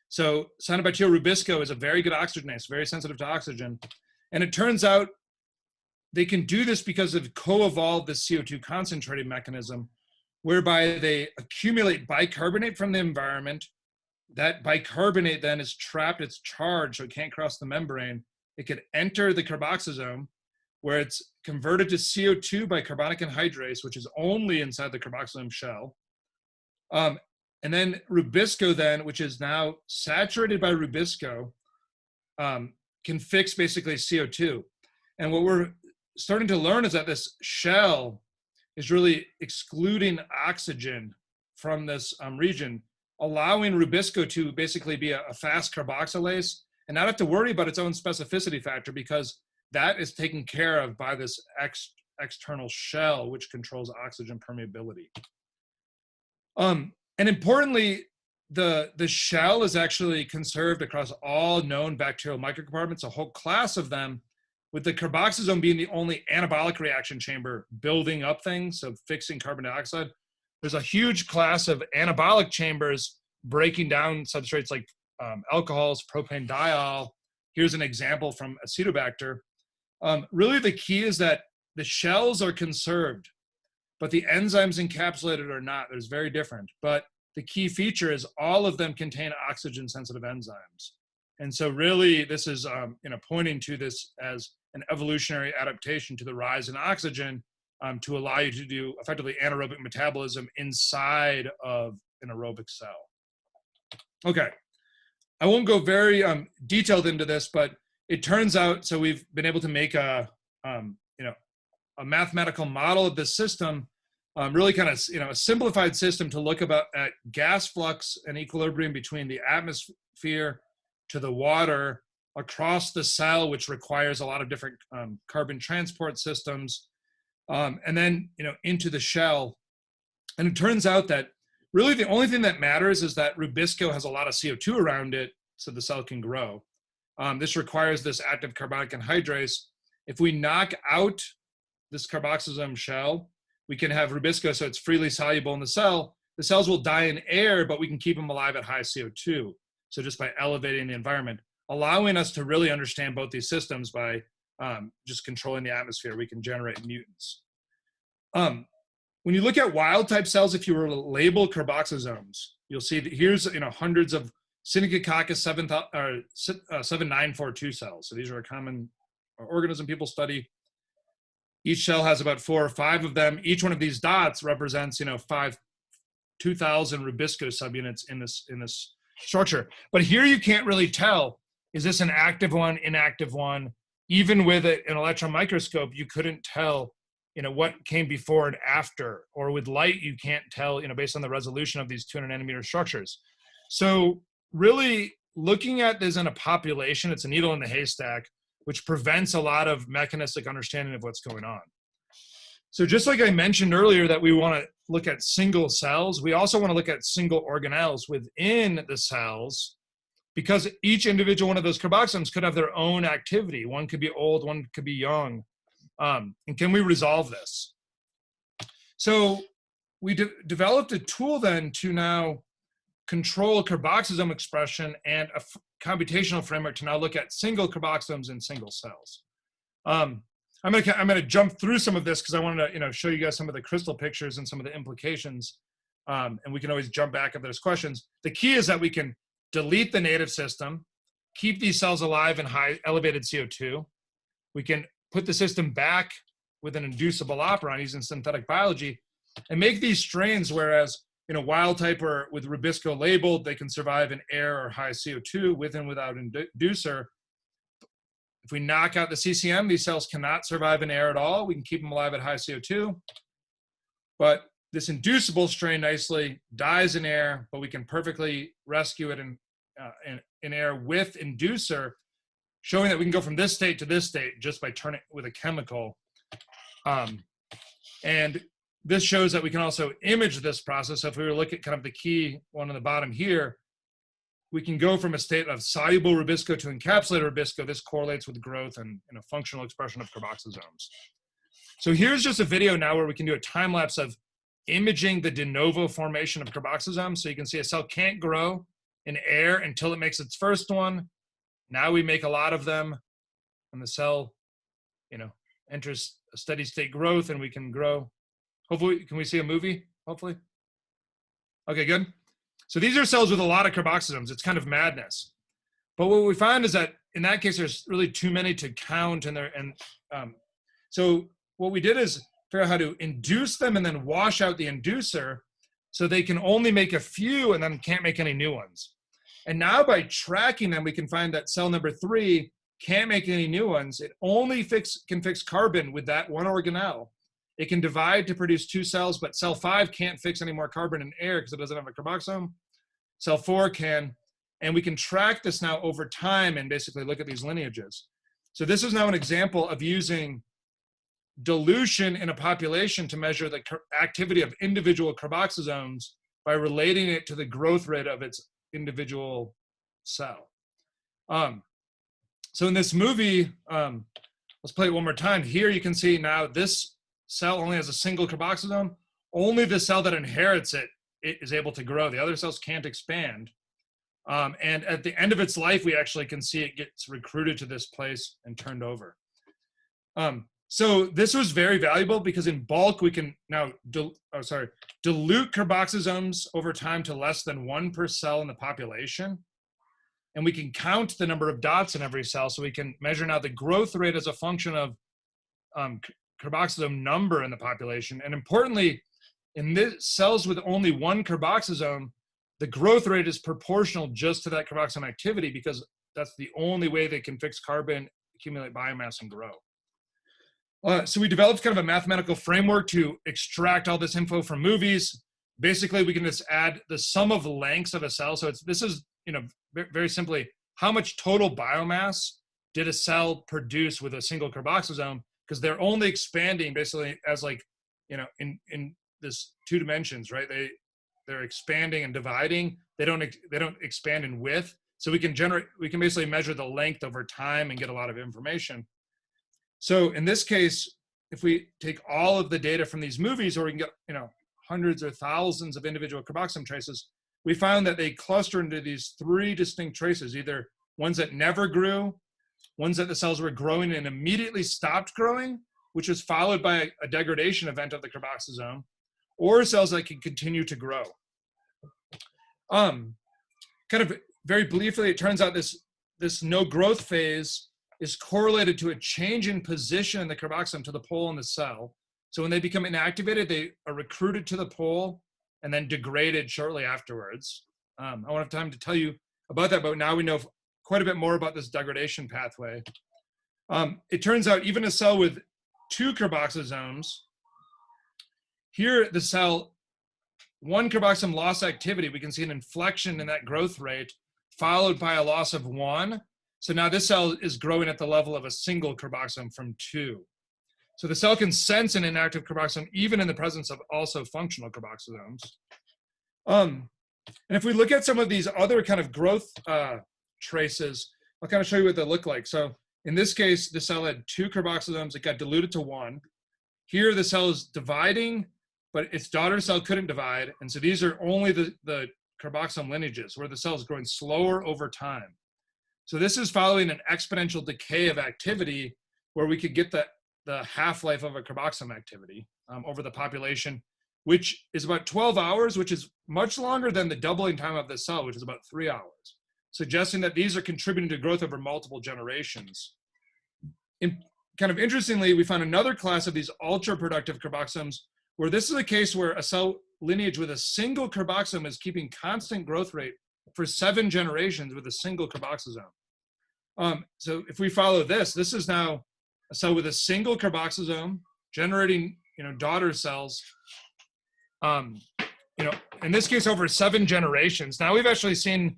So cyanobacterial Rubisco is a very good oxygenase, very sensitive to oxygen. And it turns out they can do this because they've co-evolved the CO2 concentrating mechanism, whereby they accumulate bicarbonate from the environment. That bicarbonate then is trapped, it's charged, so it can't cross the membrane. It could enter the carboxysome, where it's converted to CO2 by carbonic anhydrase, which is only inside the carboxysome shell. And then Rubisco then, which is now saturated by Rubisco, can fix basically CO2. And what we're starting to learn is that this shell is really excluding oxygen from this region, allowing Rubisco to basically be a fast carboxylase and not have to worry about its own specificity factor, because that is taken care of by this external shell, which controls oxygen permeability. And importantly, the shell is actually conserved across all known bacterial microcompartments, a whole class of them, with the carboxysome being the only anabolic reaction chamber building up things, so fixing carbon dioxide. There's a huge class of anabolic chambers breaking down substrates like alcohols, propane diol. Here's an example from Acetobacter. Really the key is that the shells are conserved, but the enzymes encapsulated are not. There's very different. But the key feature is all of them contain oxygen-sensitive enzymes. And so really this is pointing to this as an evolutionary adaptation to the rise in oxygen to allow you to do effectively anaerobic metabolism inside of an aerobic cell. Okay, I won't go very detailed into this, but it turns out, so we've been able to make a mathematical model of this system, really kind of a simplified system to look at gas flux and equilibrium between the atmosphere to the water across the cell, which requires a lot of different carbon transport systems, and then into the shell. And it turns out that really the only thing that matters is that Rubisco has a lot of CO2 around it, so the cell can grow. This requires this active carbonic anhydrase. If we knock out this carboxysome shell, we can have Rubisco, so it's freely soluble in the cell, the cells will die in air, but we can keep them alive at high CO2. So just by elevating the environment, allowing us to really understand both these systems by just controlling the atmosphere, we can generate mutants. When you look at wild type cells, if you were to label carboxysomes, you'll see that here's hundreds of Synechococcus 7942 cells. So these are a common organism people study. Each cell has about 4 or 5 of them. Each one of these dots represents 2,000 Rubisco subunits in this structure. But here you can't really tell, is this an active one, inactive one? Even with an electron microscope, you couldn't tell what came before and after, or with light, you can't tell, based on the resolution of these 200 nanometer structures. So really looking at this in a population, it's a needle in the haystack, which prevents a lot of mechanistic understanding of what's going on. So just like I mentioned earlier that we want to look at single cells, we also want to look at single organelles within the cells, because each individual one of those carboxysomes could have their own activity. One could be old, one could be young. And can we resolve this? So we developed a tool then to now control carboxysome expression and a computational framework to now look at single carboxysomes in single cells. I'm gonna jump through some of this because I wanted to show you guys some of the crystal pictures and some of the implications, and we can always jump back if there's questions. The key is that we can delete the native system, keep these cells alive in high elevated CO2. We can put the system back with an inducible operon using synthetic biology and make these strains, whereas wild type or with Rubisco labeled, they can survive in air or high CO2 with and without inducer. If we knock out the CCM, these cells cannot survive in air at all. We can keep them alive at high CO2. But this inducible strain nicely dies in air, but we can perfectly rescue it in air with inducer, showing that we can go from this state to this state just by turning with a chemical. And this shows that we can also image this process. So if we were to look at kind of the key one on the bottom here, we can go from a state of soluble Rubisco to encapsulated Rubisco. This correlates with growth and functional expression of carboxysomes. So here's just a video now where we can do a time lapse of imaging the de novo formation of carboxysomes. So you can see a cell can't grow in air until it makes its first one. Now we make a lot of them, and the cell, enters a steady state growth, and we can grow. Hopefully, can we see a movie? Hopefully. Okay, good. So these are cells with a lot of carboxysomes. It's kind of madness. But what we find is that in that case, there's really too many to count, so what we did is figure out how to induce them and then wash out the inducer, so they can only make a few and then can't make any new ones. And now by tracking them, we can find that cell number 3 can't make any new ones. It only can fix carbon with that one organelle. It can divide to produce 2 cells, but cell 5 can't fix any more carbon in air because it doesn't have a carboxysome. Cell 4 can, and we can track this now over time and basically look at these lineages. So this is now an example of using dilution in a population to measure the activity of individual carboxysomes by relating it to the growth rate of its individual cell. So in this movie, let's play it one more time. Here you can see now this cell only has a single carboxysome. Only the cell that inherits it is able to grow. The other cells can't expand. And at the end of its life, we actually can see it gets recruited to this place and turned over. So this was very valuable because in bulk, we can now dilute carboxysomes over time to less than 1 per cell in the population. And we can count the number of dots in every cell. So we can measure now the growth rate as a function of carboxysome number in the population. And importantly, in this cells with only 1 carboxysome, the growth rate is proportional just to that carboxysome activity, because that's the only way they can fix carbon, accumulate biomass, and grow. So we developed kind of a mathematical framework to extract all this info from movies. Basically, we can just add the sum of lengths of a cell. So this is, very simply, how much total biomass did a cell produce with a single carboxysome? Because they're only expanding basically as in this 2 dimensions, right? They're expanding and dividing. They don't expand in width. So we can basically measure the length over time and get a lot of information. So in this case, if we take all of the data from these movies, or we can get hundreds or thousands of individual carboxysome traces, we found that they cluster into these 3 distinct traces, either ones that never grew, ones that the cells were growing and immediately stopped growing, which was followed by a degradation event of the carboxysome, or cells that can continue to grow. Kind of very briefly, it turns out this no growth phase is correlated to a change in position in the carboxysome to the pole in the cell. So when they become inactivated, they are recruited to the pole and then degraded shortly afterwards. I won't have time to tell you about that, but now we know quite a bit more about this degradation pathway. It turns out even a cell with 2 carboxysomes, here the cell, 1 carboxysome lost activity, we can see an inflection in that growth rate followed by a loss of 1. So now this cell is growing at the level of a single carboxysome from 2. So the cell can sense an inactive carboxysome even in the presence of also functional carboxysomes. And if we look at some of these other kind of growth traces, I'll kind of show you what they look like. So in this case, the cell had 2 carboxysomes. It got diluted to 1. Here the cell is dividing, but its daughter cell couldn't divide. And so these are only the carboxysome lineages where the cell is growing slower over time. So this is following an exponential decay of activity where we could get the half-life of a carboxysome activity over the population, which is about 12 hours, which is much longer than the doubling time of the cell, which is about 3 hours, suggesting that these are contributing to growth over multiple generations. Kind of interestingly, we found another class of these ultra-productive carboxysomes where this is a case where a cell lineage with a single carboxysome is keeping constant growth rate for 7 generations with a single carboxysome. So if we follow this is now a cell with a single carboxysome generating, daughter cells, in this case over 7 generations. Now we've actually seen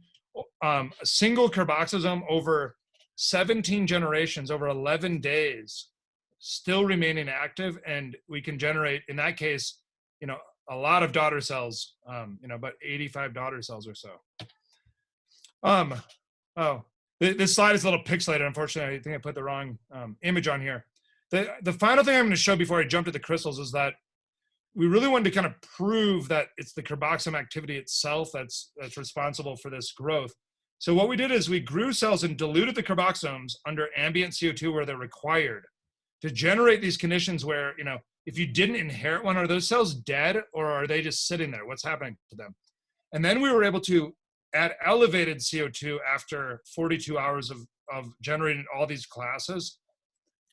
a single carboxysome over 17 generations, over 11 days, still remaining active, and we can generate, in that case, a lot of daughter cells, about 85 daughter cells or so. This slide is a little pixelated, unfortunately. I think I put the wrong image on here. The final thing I'm going to show before I jump to the crystals is that we really wanted to kind of prove that it's the carboxysome activity itself that's responsible for this growth. So what we did is we grew cells and diluted the carboxysomes under ambient CO2 where they're required to generate these conditions where, if you didn't inherit one, are those cells dead or are they just sitting there? What's happening to them? And then we were able to add elevated CO2 after 42 hours of generating all these classes.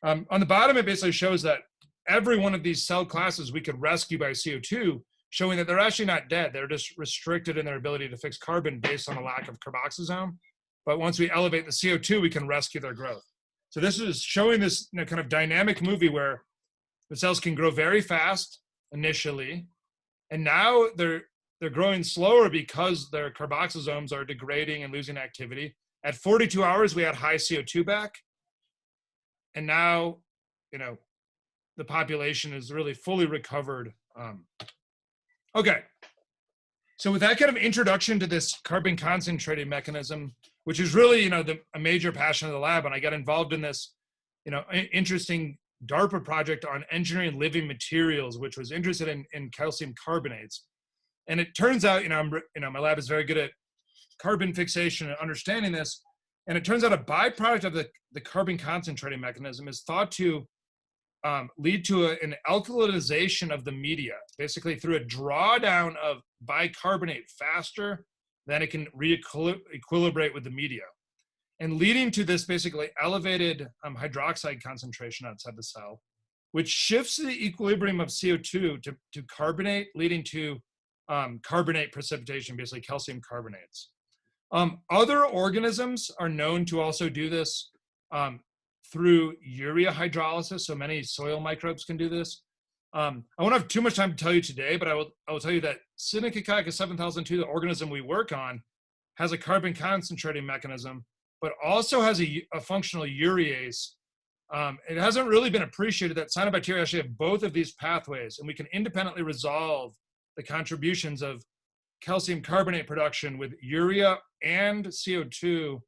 On the bottom, it basically shows that every one of these cell classes we could rescue by CO2, showing that they're actually not dead. They're just restricted in their ability to fix carbon based on a lack of carboxysome. But once we elevate the CO2, we can rescue their growth. So this is showing this kind of dynamic movie where the cells can grow very fast initially, and now they're growing slower because their carboxysomes are degrading and losing activity. At 42 hours, we had high CO2 back, and now, the population is really fully recovered. Okay, so with that kind of introduction to this carbon concentrating mechanism, which is really, a major passion of the lab, and I got involved in this, interesting DARPA project on engineering living materials, which was interested in calcium carbonates. And it turns out, my lab is very good at carbon fixation and understanding this. And it turns out a byproduct of the carbon concentrating mechanism is thought to lead to an alkalinization of the media, basically through a drawdown of bicarbonate faster than it can re-equilibrate with the media, and leading to this basically elevated hydroxide concentration outside the cell, which shifts the equilibrium of CO2 to carbonate, leading to carbonate precipitation, basically calcium carbonates. Other organisms are known to also do this through urea hydrolysis, so many soil microbes can do this. I won't have too much time to tell you today, but I will tell you that Synechococcus 7002, the organism we work on, has a carbon concentrating mechanism, but also has a functional urease. It hasn't really been appreciated that cyanobacteria actually have both of these pathways, and we can independently resolve the contributions of calcium carbonate production with urea and CO2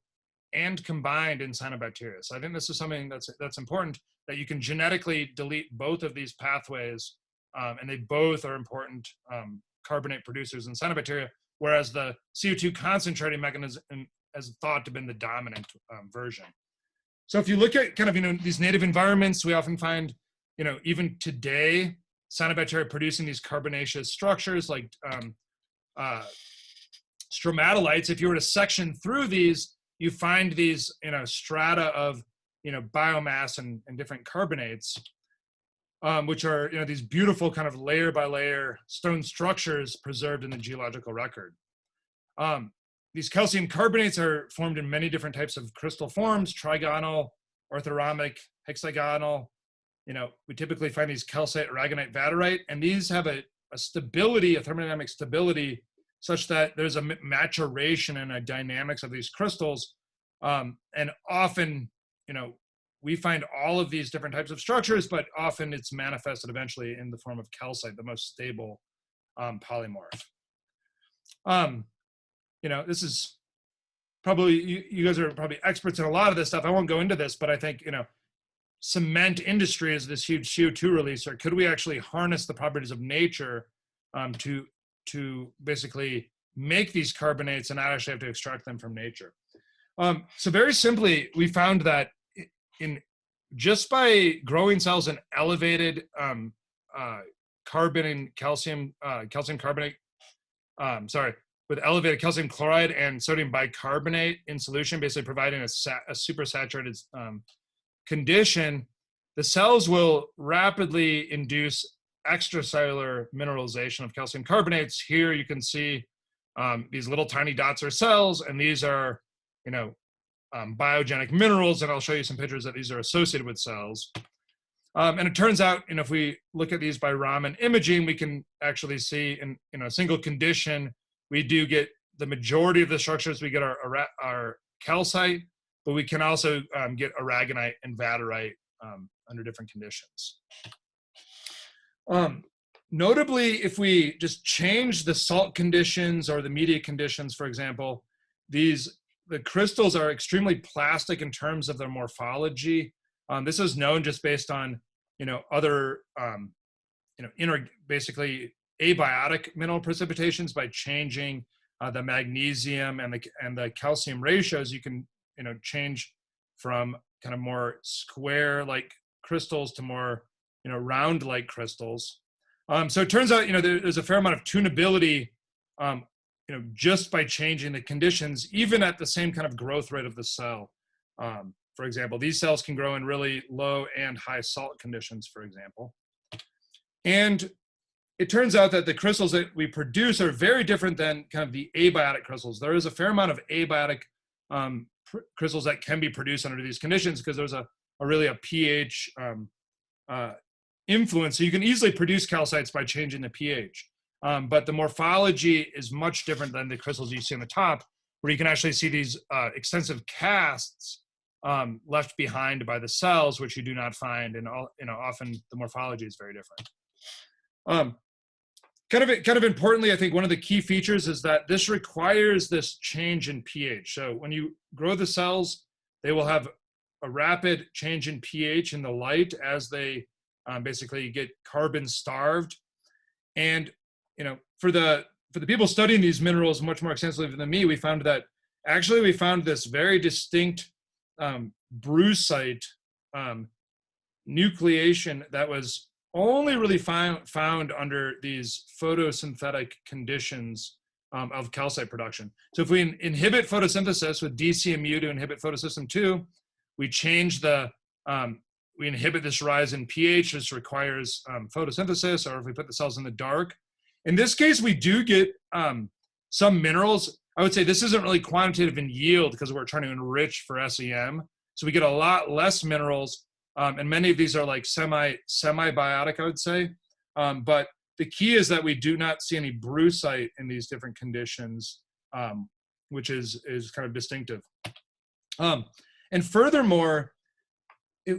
and combined in cyanobacteria. So I think this is something that's important, that you can genetically delete both of these pathways and they both are important carbonate producers in cyanobacteria, whereas the CO2 concentrating mechanism is thought to have been the dominant version. So if you look at kind of, these native environments, we often find, even today, cyanobacteria producing these carbonaceous structures like stromatolites. If you were to section through these, you find these, strata of, biomass and different carbonates, which are, these beautiful kind of layer by layer stone structures preserved in the geological record. These calcium carbonates are formed in many different types of crystal forms: trigonal, orthorhombic, hexagonal. We typically find these calcite, aragonite, vaterite, and these have a stability, a thermodynamic stability, such that there's a maturation and a dynamics of these crystals. And often, we find all of these different types of structures, but often it's manifested eventually in the form of calcite, the most stable polymorph. This is probably, you guys are probably experts in a lot of this stuff. I won't go into this, but I think, cement industry is this huge CO2 releaser. Could we actually harness the properties of nature to basically make these carbonates and not actually have to extract them from nature? So very simply, we found that just by growing cells in elevated carbon and calcium carbonate, with elevated calcium chloride and sodium bicarbonate in solution, basically providing a supersaturated condition, the cells will rapidly induce extracellular mineralization of calcium carbonates. Here you can see these little tiny dots are cells, and these are, biogenic minerals, and I'll show you some pictures that these are associated with cells. And it turns out, if we look at these by Raman imaging, we can actually see in a single condition, we do get the majority of the structures. We get our calcite, but we can also get aragonite and vaterite under different conditions. Notably, if we just change the salt conditions or the media conditions, for example, the crystals are extremely plastic in terms of their morphology. This is known just based on, other, basically abiotic mineral precipitations. By changing the magnesium and the calcium ratios, you can, change from kind of more square-like crystals to more, round-like crystals. So it turns out, there's a fair amount of tunability, just by changing the conditions, even at the same kind of growth rate of the cell. For example, these cells can grow in really low and high salt conditions, for example. And it turns out that the crystals that we produce are very different than kind of the abiotic crystals. There is a fair amount of abiotic crystals that can be produced under these conditions because there's a pH influence. So you can easily produce calcites by changing the pH. But the morphology is much different than the crystals you see on the top, where you can actually see these extensive casts left behind by the cells, which you do not find, and often the morphology is very different. Kind of importantly, I think one of the key features is that this requires this change in pH. So when you grow the cells, they will have a rapid change in pH in the light as they basically get carbon starved. And for the people studying these minerals much more extensively than me, we found this very distinct brucite nucleation that was only really found under these photosynthetic conditions of calcite production. So if we inhibit photosynthesis with DCMU to inhibit photosystem 2, we change we inhibit this rise in pH. This requires photosynthesis, or if we put the cells in the dark. In this case, we do get some minerals. I would say this isn't really quantitative in yield because we're trying to enrich for SEM. So we get a lot less minerals, and many of these are like semi-biotic, I would say. But the key is that we do not see any brucite in these different conditions, which is kind of distinctive. And furthermore,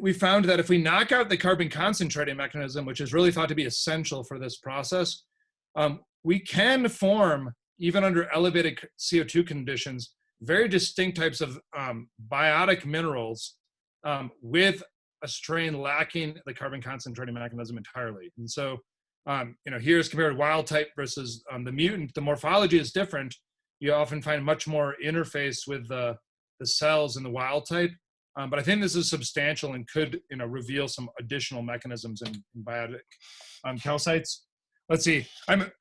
we found that if we knock out the carbon concentrating mechanism, which is really thought to be essential for this process, we can form, even under elevated CO2 conditions, very distinct types of biotic minerals with a strain lacking the carbon concentrating mechanism entirely. And so Here's compared to wild type versus the mutant. The morphology is different. You often find much more interface with the cells in the wild type. But I think this is substantial and could reveal some additional mechanisms in biotic calcites. Let's see. I want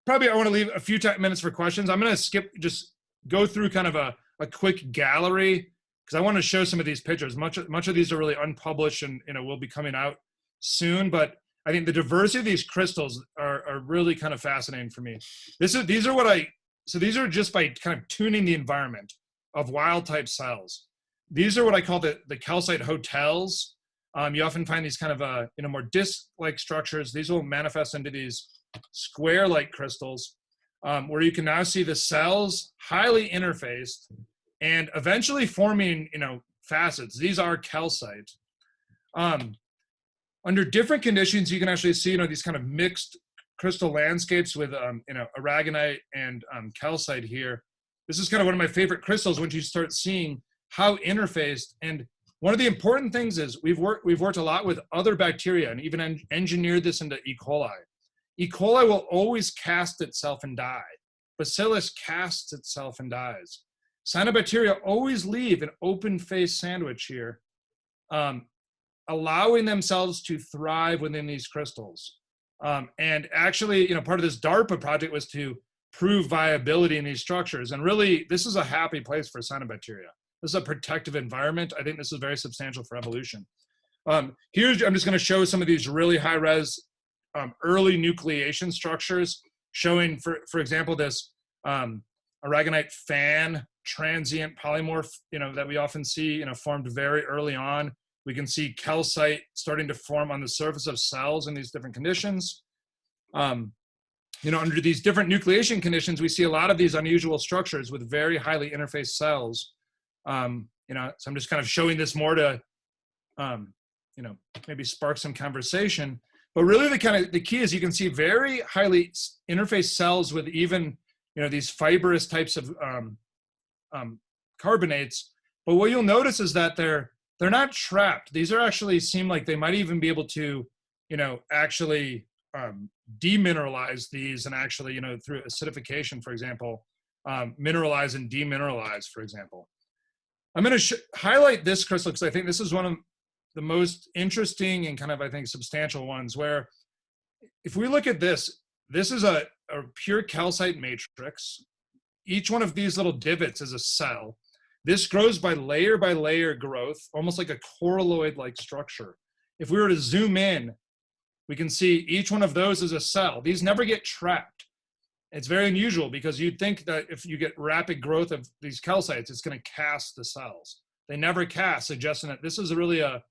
to leave a few minutes for questions. I'm going to just go through kind of a quick gallery because I want to show some of these pictures. Much of these are really unpublished and will be coming out soon. But I think the diversity of these crystals are really kind of fascinating for me. These are just by kind of tuning the environment of wild type cells. These are what I call the calcite hotels. You often find these kind of more disc-like structures. These will manifest into these square-like crystals where you can now see the cells highly interfaced and eventually forming facets. These are calcite. Under different conditions, you can actually see these kind of mixed crystal landscapes with aragonite and calcite here. This is kind of one of my favorite crystals when you start seeing how interfaced. And one of the important things is we've worked a lot with other bacteria and even engineered this into E. coli. E. coli will always cast itself and die. Bacillus casts itself and dies. Cyanobacteria always leave an open face sandwich here, allowing themselves to thrive within these crystals. And actually, part of this DARPA project was to prove viability in these structures. And really, this is a happy place for cyanobacteria. This is a protective environment. I think this is very substantial for evolution. I'm just going to show some of these really high-res early nucleation structures, showing, for example, this aragonite fan transient polymorph, that we often see, formed very early on. We can see calcite starting to form on the surface of cells in these different conditions. Under these different nucleation conditions, we see a lot of these unusual structures with very highly interfaced cells. So I'm just kind of showing this more to, maybe spark some conversation. But really, the key is you can see very highly interfaced cells with even, these fibrous types of carbonates. But what you'll notice is that they're not trapped. These are actually seem like they might even be able to, actually demineralize these and actually, through acidification, for example, mineralize and demineralize, for example. I'm going to highlight this crystal because I think this is one of the most interesting and kind of, I think, substantial ones where if we look at this, this is a pure calcite matrix. Each one of these little divots is a cell. This grows by layer growth, almost like a coralloid-like structure. If we were to zoom in, we can see each one of those is a cell. These never get trapped. It's very unusual because you'd think that if you get rapid growth of these calcites, it's going to cast the cells. They never cast, suggesting that this is really a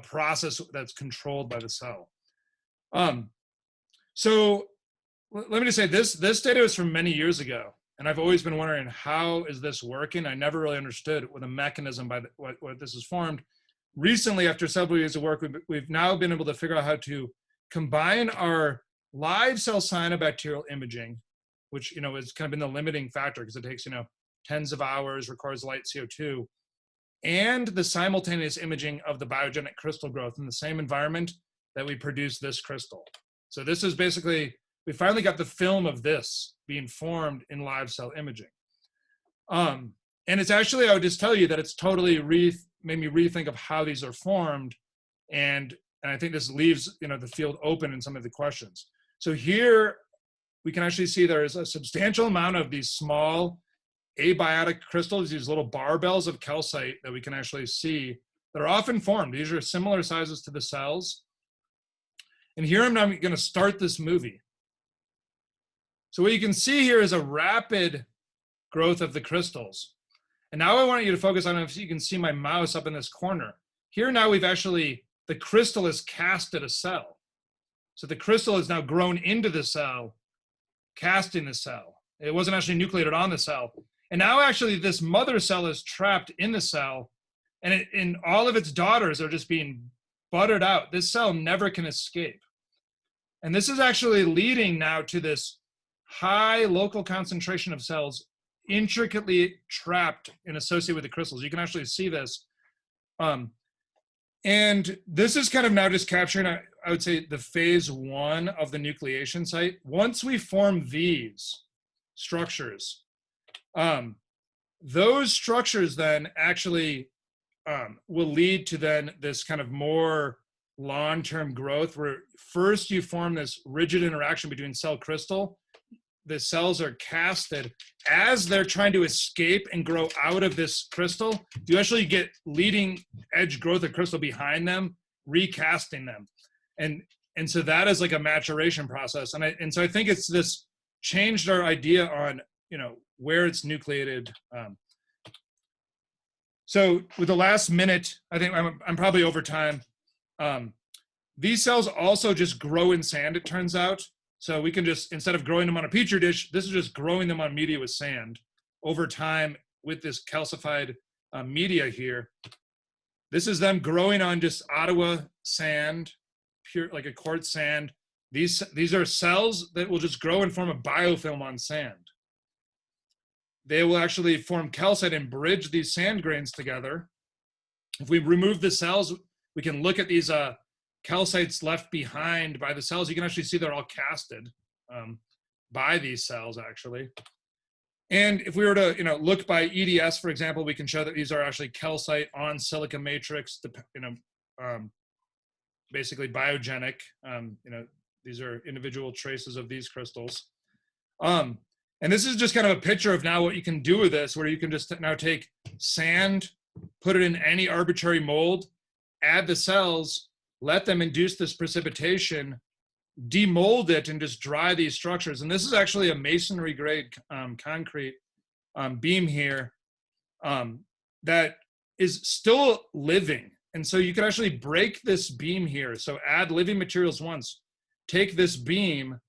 process that's controlled by the cell. So let me just say this data is from many years ago. And I've always been wondering, how is this working? I never really understood what the mechanism by what this is formed. Recently, after several years of work, we've now been able to figure out how to combine our live cell cyanobacterial imaging, which has kind of been the limiting factor because it takes tens of hours, requires light CO2, and the simultaneous imaging of the biogenic crystal growth in the same environment that we produce this crystal. So this is basically, we finally got the film of this being formed in live cell imaging. And it's actually, I would just tell you that it's totally made me rethink of how these are formed. And I think this leaves the field open in some of the questions. So here we can actually see there is a substantial amount of these small abiotic crystals, these little barbells of calcite that we can actually see that are often formed. These are similar sizes to the cells. And here I'm now going to start this movie. So what you can see here is a rapid growth of the crystals. And now I want you to focus on, if you can see my mouse up in this corner. Here now we've actually, the crystal has casted a cell. So the crystal is now grown into the cell, casting the cell. It wasn't actually nucleated on the cell. And now actually this mother cell is trapped in the cell, and all of its daughters are just being buttered out. This cell never can escape. And this is actually leading now to this high local concentration of cells intricately trapped and associated with the crystals. You can actually see this. And this is kind of now just capturing, I would say the phase 1 of the nucleation site. Once we form these structures, those structures then actually will lead to then this kind of more long-term growth, where first you form this rigid interaction between cell crystal. The cells are casted. As they're trying to escape and grow out of this crystal, you actually get leading edge growth of crystal behind them, recasting them. And so that is like a maturation process. And so I think it's this changed our idea on, you know, where it's nucleated. So with the last minute, I think I'm probably over time. These cells also just grow in sand, it turns out. So we can just, instead of growing them on a petri dish, this is just growing them on media with sand over time with this calcified media here. This is them growing on just Ottawa sand, pure like a quartz sand. These are cells that will just grow and form a biofilm on sand. They will actually form calcite and bridge these sand grains together. If we remove the cells, we can look at these calcites left behind by the cells. You can actually see they're all casted by these cells, actually. And if we were to, you know, look by EDS, for example, we can show that these are actually calcite on silica matrix, you know, basically biogenic. You know, these are individual traces of these crystals. And this is just kind of a picture of now what you can do with this, where you can just now take sand, put it in any arbitrary mold, add the cells, let them induce this precipitation, demold it, and just dry these structures. And this is actually a masonry grade concrete beam here that is still living. And so you can actually break this beam here. So add living materials once, take this beam,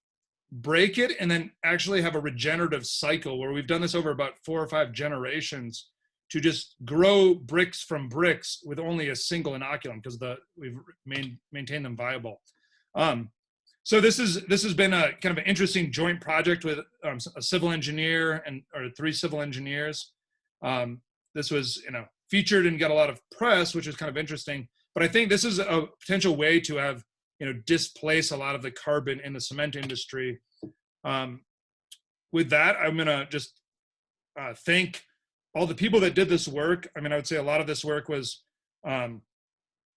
break it, and then actually have a regenerative cycle where we've done this over about 4 or 5 generations to just grow bricks from bricks with only a single inoculum, because we've maintained them viable. So this has been a kind of an interesting joint project with a civil engineer or 3 civil engineers. This was, you know, featured and got a lot of press, which is kind of interesting. But I think this is a potential way to have, you know, displace a lot of the carbon in the cement industry. With that, I'm gonna just thank all the people that did this work. I mean, I would say a lot of this work was done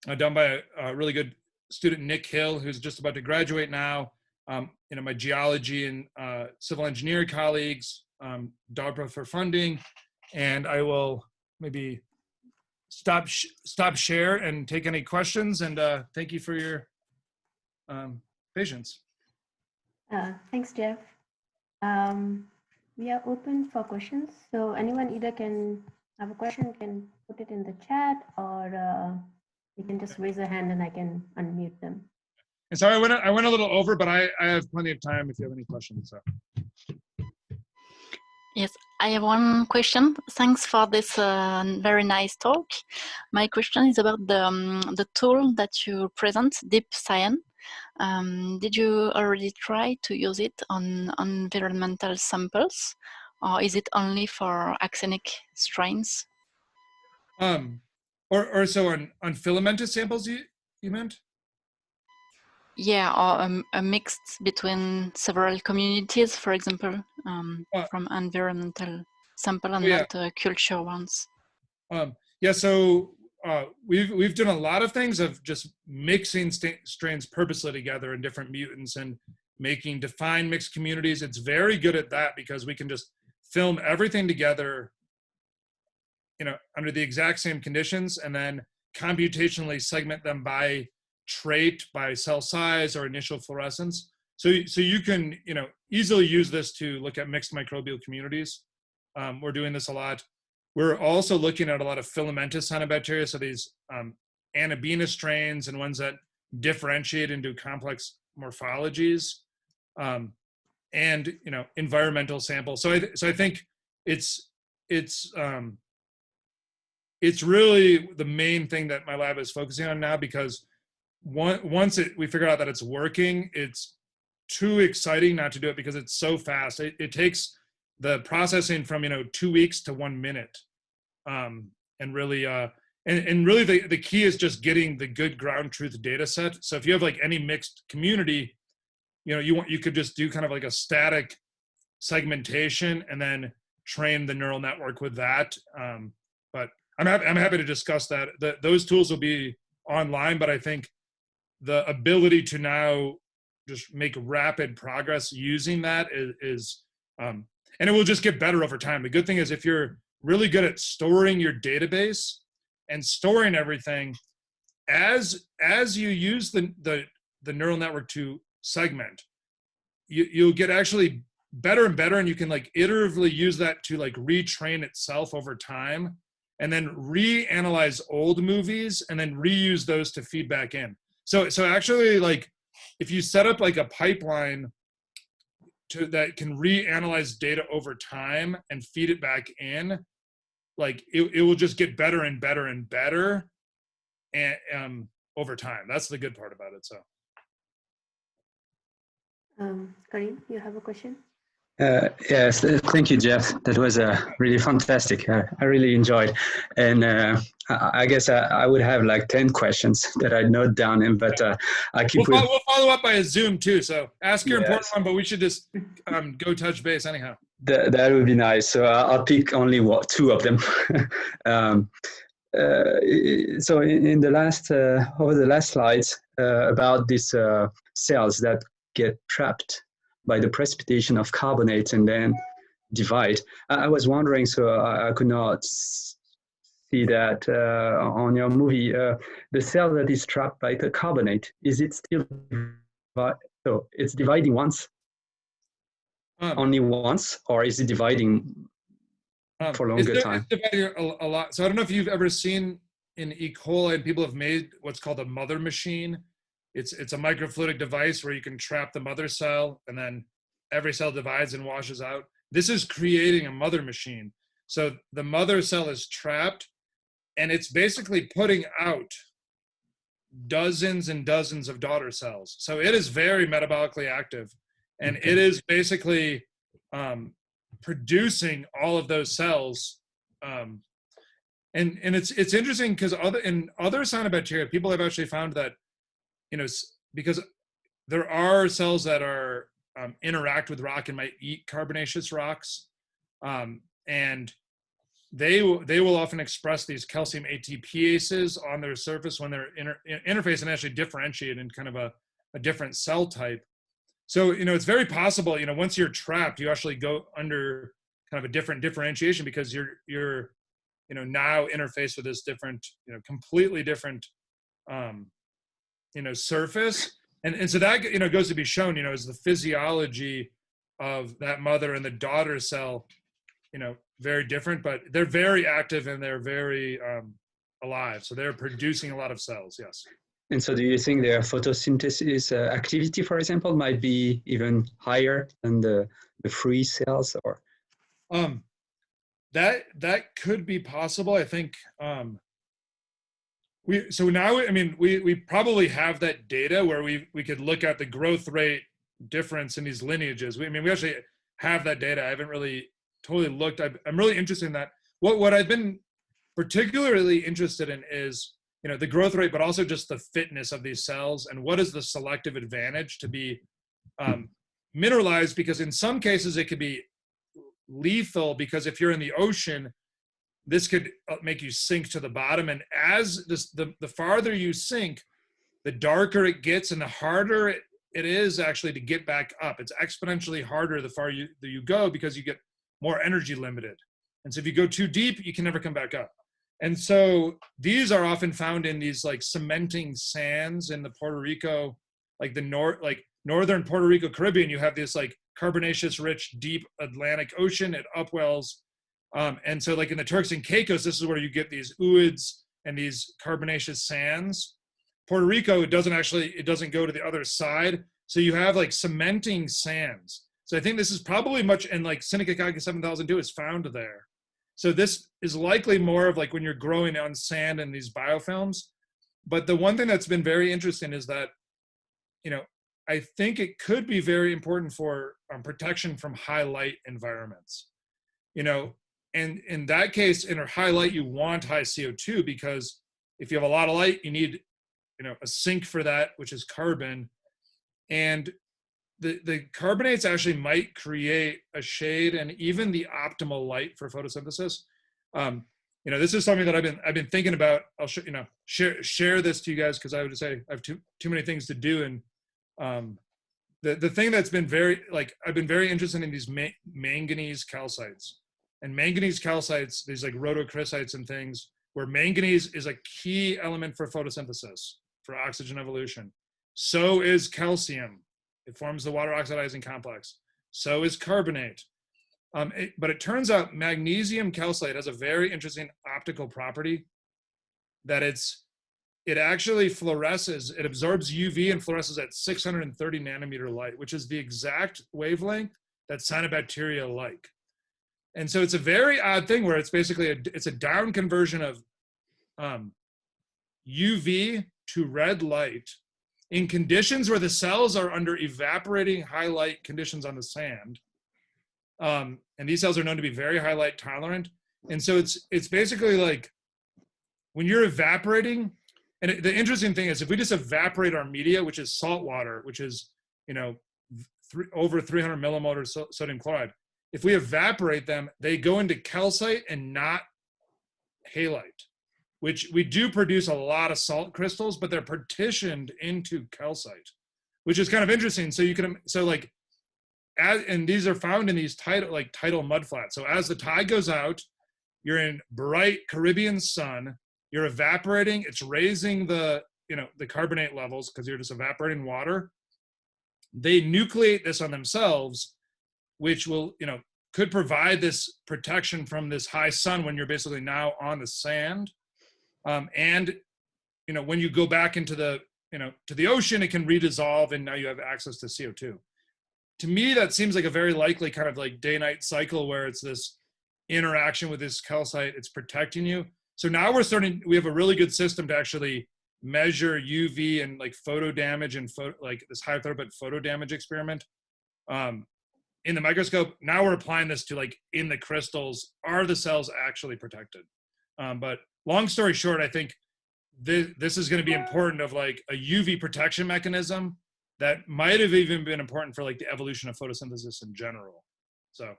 by a really good student, Nick Hill, who's just about to graduate now. You know, my geology and civil engineering colleagues, DARPA for funding, and I will maybe stop share and take any questions. And thank you for your patience. Thanks, Jeff. We are open for questions. So anyone either can have a question, can put it in the chat, or you can just raise a hand and I can unmute them. And sorry, I went a little over, but I have plenty of time if you have any questions. So. Yes, I have one question. Thanks for this very nice talk. My question is about the tool that you present, Deep CYAN. Did you already try to use it on environmental samples, or is it only for axenic strains? Or so on filamentous samples, you meant? Yeah, or a mix between several communities, for example, from environmental sample and not culture ones. Yeah, so we've done a lot of things of just mixing strains purposely together in different mutants and making defined mixed communities. It's very good at that because we can just film everything together, you know, under the exact same conditions, and then computationally segment them by trait, by cell size, or initial fluorescence. So you can, you know, easily use this to look at mixed microbial communities. We're doing this a lot. We're also looking at a lot of filamentous cyanobacteria, so these Anabina strains and ones that differentiate into complex morphologies, and, you know, environmental samples. So I think it's really the main thing that my lab is focusing on now, because once we figure out that it's working, it's too exciting not to do it because it's so fast. It takes the processing from, you know, 2 weeks to 1 minute, and really and really the key is just getting the good ground truth data set. So if you have like any mixed community, you could just do kind of like a static segmentation and then train the neural network with that. But I'm happy to discuss that. Those tools will be online, but I think the ability to now just make rapid progress using that is and it will just get better over time. The good thing is if you're really good at storing your database and storing everything, as you use the neural network to segment, you'll get actually better and better, and you can like iteratively use that to like retrain itself over time, and then reanalyze old movies and then reuse those to feed back in. So actually, like if you set up like a pipeline that can reanalyze data over time and feed it back in, like it will just get better and better and better and over time. That's the good part about it. So Karim, you have a question? Yes, thank you, Jeff. That was really fantastic. I really enjoyed. And I guess I would have like 10 questions that I note down, but I keep we'll follow up by a Zoom too. So ask your important Yes. one, but we should just go touch base anyhow. That would be nice. So I'll pick only two of them. So in the last, over the last slides about these cells that get trapped by the precipitation of carbonates and then divide. I was wondering, so I could not see that on your movie, the cell that is trapped by the carbonate, is it still, so it's dividing once? Only once, or is it dividing for a longer time? It's dividing a lot. So I don't know if you've ever seen in E. coli, and people have made what's called a mother machine. It's a microfluidic device where you can trap the mother cell, and then every cell divides and washes out. This is creating a mother machine. So the mother cell is trapped, and it's basically putting out dozens and dozens of daughter cells. So it is very metabolically active, and it is basically producing all of those cells. And it's interesting because in other cyanobacteria, people have actually found that, because there are cells that are interact with rock and might eat carbonaceous rocks, and they will often express these calcium ATPases on their surface when they're interface and actually differentiate in kind of a different cell type. So it's very possible, once you're trapped, you actually go under kind of a different differentiation because you're now interfaced with this different, completely different surface. And so that, goes to be shown, is the physiology of that mother and the daughter cell, very different, but they're very active and they're very alive. So they're producing a lot of cells, yes. And so do you think their photosynthesis activity, for example, might be even higher than the free cells, or? That could be possible. I think, we probably have that data where we could look at the growth rate difference in these lineages. We actually have that data. I haven't really totally looked. I'm really interested in that. What I've been particularly interested in is, the growth rate, but also just the fitness of these cells, and what is the selective advantage to be mineralized, because in some cases it could be lethal, because if you're in the ocean, this could make you sink to the bottom. And as the farther you sink, the darker it gets and the harder it is actually to get back up. It's exponentially harder the farther you go, because you get more energy limited. And so if you go too deep, you can never come back up. And so these are often found in these like cementing sands in the Puerto Rico, like northern Puerto Rico, Caribbean. You have this like carbonaceous rich, deep Atlantic Ocean. It upwells. And so like in the Turks and Caicos, this is where you get these ooids and these carbonaceous sands. Puerto Rico, it doesn't go to the other side. So you have like cementing sands. So I think this is probably much, and like Synechococcus 7002 is found there. So this is likely more of like when you're growing on sand and these biofilms. But the one thing that's been very interesting is that, I think it could be very important for protection from high light environments, and in that case, in a high light, you want high CO2 because if you have a lot of light, you need, a sink for that, which is carbon. And the carbonates actually might create a shade and even the optimal light for photosynthesis. This is something that I've been thinking about. I'll share this to you guys because I would say I have too many things to do. And the thing that's been I've been very interested in these manganese calcites. And manganese calcites, these like rhodochrisites and things, where manganese is a key element for photosynthesis, for oxygen evolution. So is calcium. It forms the water oxidizing complex. So is carbonate. But it turns out magnesium calcite has a very interesting optical property that it actually fluoresces, it absorbs UV and fluoresces at 630 nanometer light, which is the exact wavelength that cyanobacteria like. And so it's a very odd thing where it's basically it's a down conversion of UV to red light in conditions where the cells are under evaporating high light conditions on the sand. And these cells are known to be very high light tolerant. And so it's basically like when you're evaporating, and the interesting thing is if we just evaporate our media, which is salt water, which is, over 300 millimolar sodium chloride, if we evaporate them, they go into calcite and not halite, which we do produce a lot of salt crystals, but they're partitioned into calcite, which is kind of interesting. So and these are found in these tidal mudflats. So as the tide goes out, you're in bright Caribbean sun, you're evaporating, it's raising the carbonate levels because you're just evaporating water. They nucleate this on themselves, which will, could provide this protection from this high sun when you're basically now on the sand. And, when you go back into the, to the ocean, it can redissolve and now you have access to CO2. To me, that seems like a very likely kind of like day-night cycle where it's this interaction with this calcite, it's protecting you. So now we have a really good system to actually measure UV and like photo damage and this high throughput photo damage experiment. In the microscope, now we're applying this to like in the crystals, are the cells actually protected? But long story short, I think this is going to be important of like a UV protection mechanism that might have even been important for like the evolution of photosynthesis in general. So.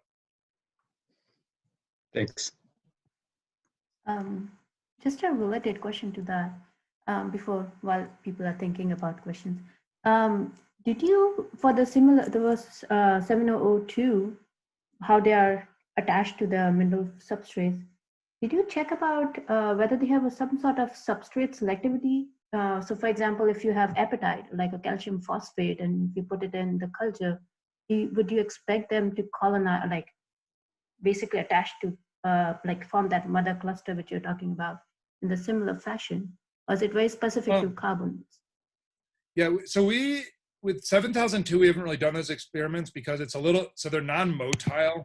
Thanks. Just a related question to that while people are thinking about questions. Did you, for the there was 7002, how they are attached to the mineral substrates, did you check about whether they have some sort of substrate selectivity? So for example, if you have apatite, like a calcium phosphate, and if you put it in the culture, would you expect them to colonize, like basically attach to, like form that mother cluster which you're talking about in the similar fashion? Or is it very specific to carbonates? Yeah, so with 7002, we haven't really done those experiments because it's so they're non-motile.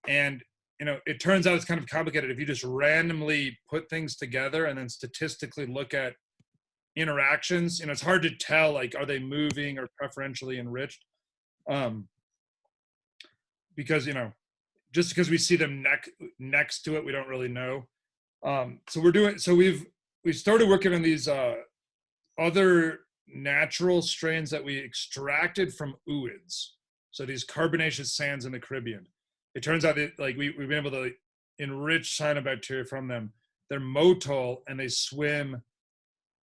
And, it turns out it's kind of complicated if you just randomly put things together and then statistically look at interactions. It's hard to tell, like, are they moving or preferentially enriched? Because, just because we see them next to it, we don't really know. So we started working on these other natural strains that we extracted from ooids. So these carbonaceous sands in the Caribbean. It turns out that like we've been able to enrich cyanobacteria from them. They're motile and they swim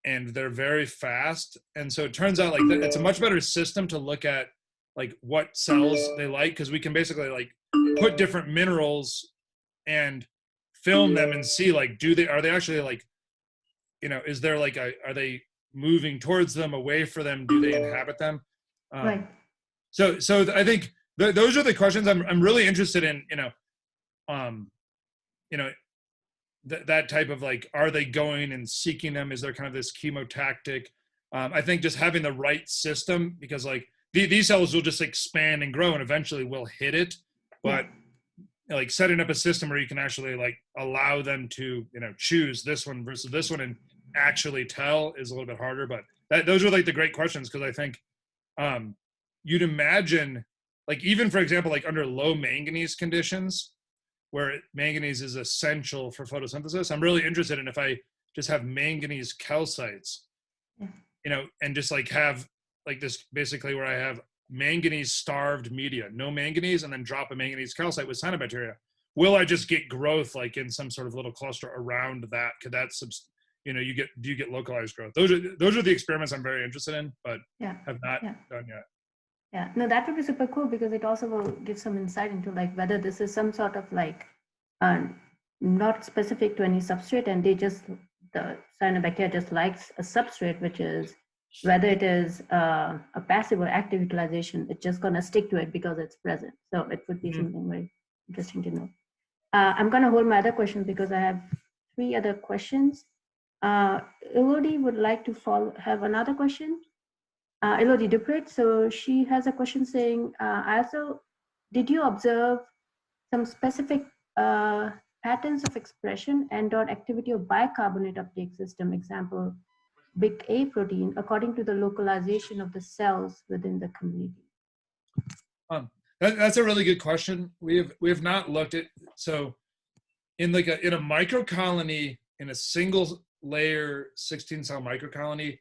and they're very fast. And so it turns out like it's a much better system to look at like what cells they like, because we can basically like put different minerals and film them and see like are they actually like, is there like are they moving towards them, away from them, do they inhabit them? Right. So I think those are the questions I'm really interested in, that type of like, are they going and seeking them? Is there kind of this chemotactic? I think just having the right system, because like these cells will just expand and grow and eventually will hit it, but like setting up a system where you can actually like allow them to, choose this one versus this one and actually tell is a little bit harder. But those are like the great questions, because I think you'd imagine, like even for example, like under low manganese conditions, where manganese is essential for photosynthesis. I'm really interested in if I just have manganese calcites, and just like have like this basically where I have manganese starved media, no manganese, and then drop a manganese calcite with cyanobacteria. Will I just get growth like in some sort of little cluster around that? Could that do you get localized growth? Those are the experiments I'm very interested in, but have not done yet. Yeah, no, that would be super cool because it also will give some insight into like whether this is some sort of like not specific to any substrate, and the cyanobacteria just likes a substrate, which is whether it is a passive or active utilization, it's just going to stick to it because it's present. So it would be something very interesting to know. I'm going to hold my other questions because I have 3 other questions. Elodie would like to have another question. Elodie Dupret, so she has a question saying, also, did you observe some specific patterns of expression and/or activity of bicarbonate uptake system, example, big A protein, according to the localization of the cells within the community? That's a really good question. We have not looked at, so in a microcolony, in a single layer 16 cell microcolony,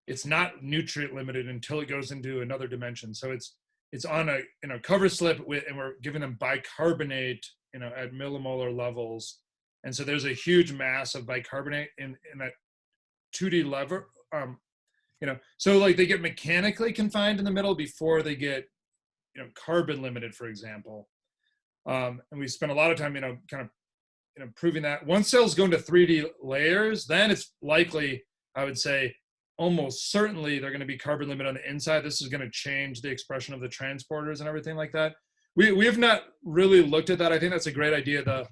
it's not nutrient limited until it goes into another dimension. So it's on a cover slip and we're giving them bicarbonate, at millimolar levels. And so there's a huge mass of bicarbonate in that 2D level, so like they get mechanically confined in the middle before they get, carbon limited, for example. And we spent a lot of time, proving that. Once cells go into 3D layers, then it's likely, I would say, almost certainly they're going to be carbon limited on the inside. This is going to change the expression of the transporters and everything like that. We have not really looked at that. I think that's a great idea. The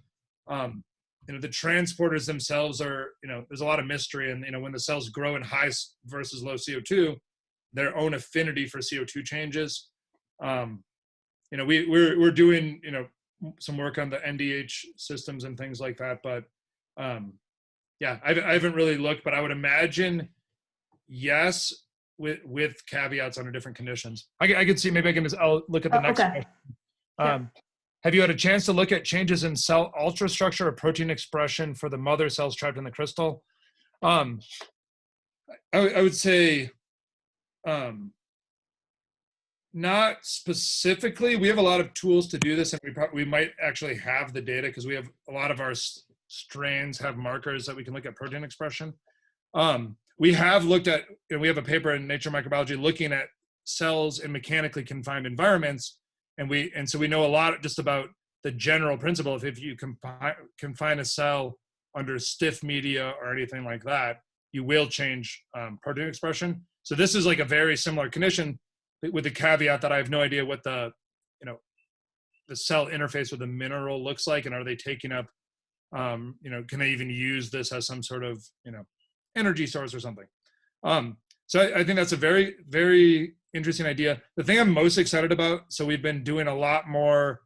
transporters themselves are, there's a lot of mystery, and when the cells grow in high versus low CO2, their own affinity for CO2 changes. We're doing some work on the NDH systems and things like that, but I haven't really looked, but I would imagine yes, with caveats under different conditions. I could see, maybe I'll look at the next question. Have you had a chance to look at changes in cell ultrastructure or protein expression for the mother cells trapped in the crystal? I would say not specifically. We have a lot of tools to do this, and we might actually have the data because we have a lot of our strains have markers that we can look at protein expression. We have looked at, we have a paper in Nature Microbiology looking at cells in mechanically confined environments, and so we know a lot just about the general principle. If you confine a cell under stiff media or anything like that, you will change protein expression. So this is like a very similar condition, with the caveat that I have no idea what the cell interface with the mineral looks like, and are they taking up, can they even use this as some sort of, energy source or something. So I think that's a very, very interesting idea. The thing I'm most excited about, so we've been doing a lot more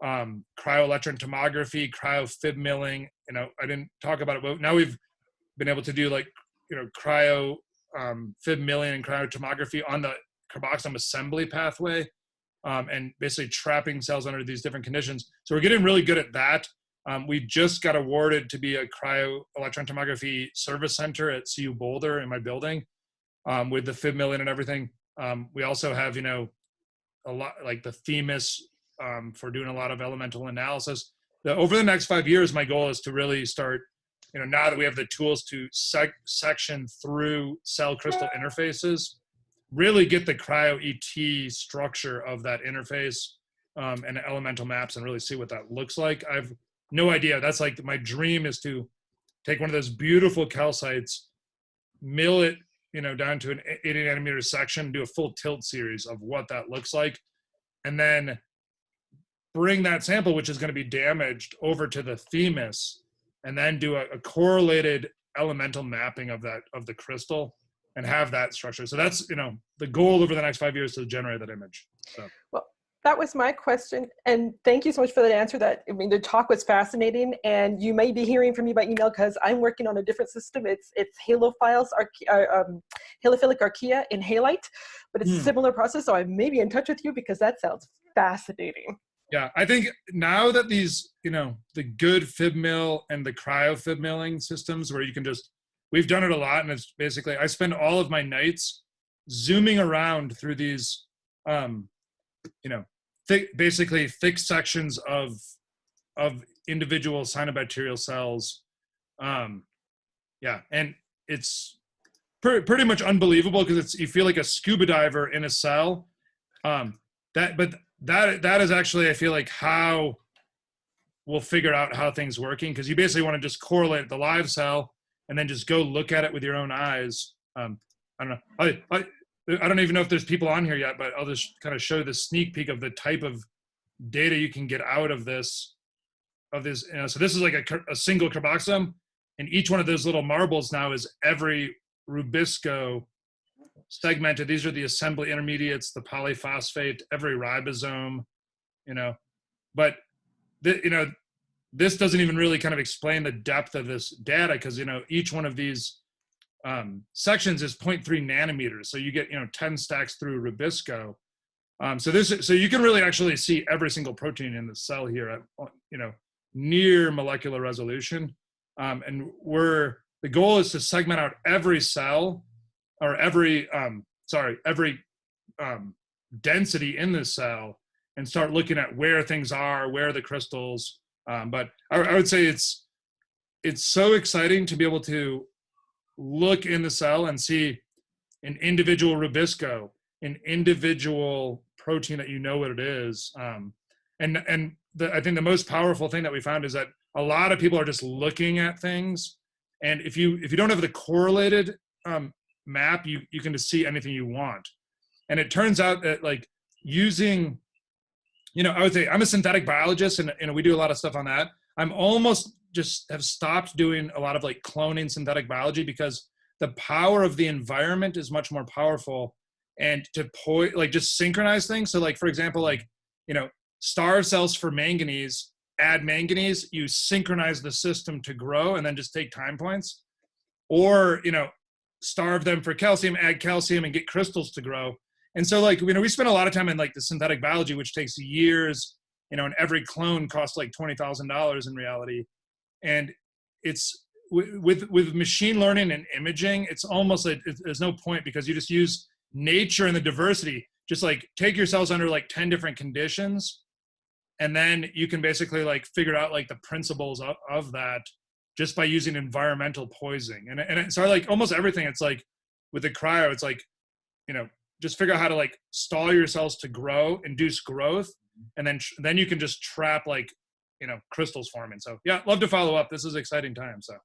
cryo-electron tomography, cryo-fib milling. I didn't talk about it, but now we've been able to do like, cryo fib milling and cryotomography on the carboxysome assembly pathway, and basically trapping cells under these different conditions. So we're getting really good at that. We just got awarded to be a cryo-electron tomography service center at CU Boulder in my building, with the fib milling and everything. We also have, a lot like the Themis for doing a lot of elemental analysis. Over the next 5 years, my goal is to really start, now that we have the tools to section through cell crystal interfaces, really get the cryo-ET structure of that interface and elemental maps and really see what that looks like. I've no idea. That's like my dream, is to take one of those beautiful calcites, mill it, down to an 80 nanometer section, do a full tilt series of what that looks like, and then bring that sample, which is going to be damaged, over to the Themis, and then do a correlated elemental mapping of the crystal and have that structure. So that's, the goal over the next 5 years, to generate that image. So. Well, that was my question. And thank you so much for that answer. The talk was fascinating, and you may be hearing from me by email because I'm working on a different system. It's halophiles, halophilic archaea in halite, but it's a similar process. So I may be in touch with you because that sounds fascinating. Yeah, I think now that these, the good fib mill and the cryo fib milling systems where you can just, we've done it a lot, and it's basically, I spend all of my nights zooming around through these, basically thick sections of individual cyanobacterial cells. Yeah, and it's pretty much unbelievable because you feel like a scuba diver in a cell. That is actually, I feel like, how we'll figure out how things working, because you basically want to just correlate the live cell and then just go look at it with your own eyes. I don't know. I don't even know if there's people on here yet, but I'll just kind of show the sneak peek of the type of data you can get out of this. So this is like a single carboxysome, and each one of those little marbles now is every rubisco segmented. These are the assembly intermediates, the polyphosphate, every ribosome, but this doesn't even really kind of explain the depth of this data, because each one of these sections is 0.3 nanometers, so you get 10 stacks through rubisco. So you can really actually see every single protein in the cell here at near molecular resolution, and the goal is to segment out every cell, or every density in this cell, and start looking at where things are, where are the crystals. But I would say it's so exciting to be able to look in the cell and see an individual rubisco, an individual protein that what it is. I think the most powerful thing that we found is that a lot of people are just looking at things, and if you don't have the correlated map, you can just see anything you want. And it turns out that, like, using, I would say I'm a synthetic biologist, and we do a lot of stuff on that. I'm almost just have stopped doing a lot of like cloning synthetic biology, because the power of the environment is much more powerful, and to just synchronize things. So, like, for example, starve cells for manganese, add manganese, you synchronize the system to grow, and then just take time points. Or, starve them for calcium, add calcium, and get crystals to grow. And so, like, we spend a lot of time in like the synthetic biology, which takes years, and every clone costs like $20,000 in reality. And it's with machine learning and imaging, it's almost like there's no point, because you just use nature and the diversity. Just like take your cells under like 10 different conditions, and then you can basically like figure out like the principles of that just by using environmental poisoning. And so like almost everything, it's like with the cryo, it's like, just figure out how to like stall your cells to grow, induce growth, and then you can just trap like, crystals forming. So yeah, love to follow up. This is an exciting time. So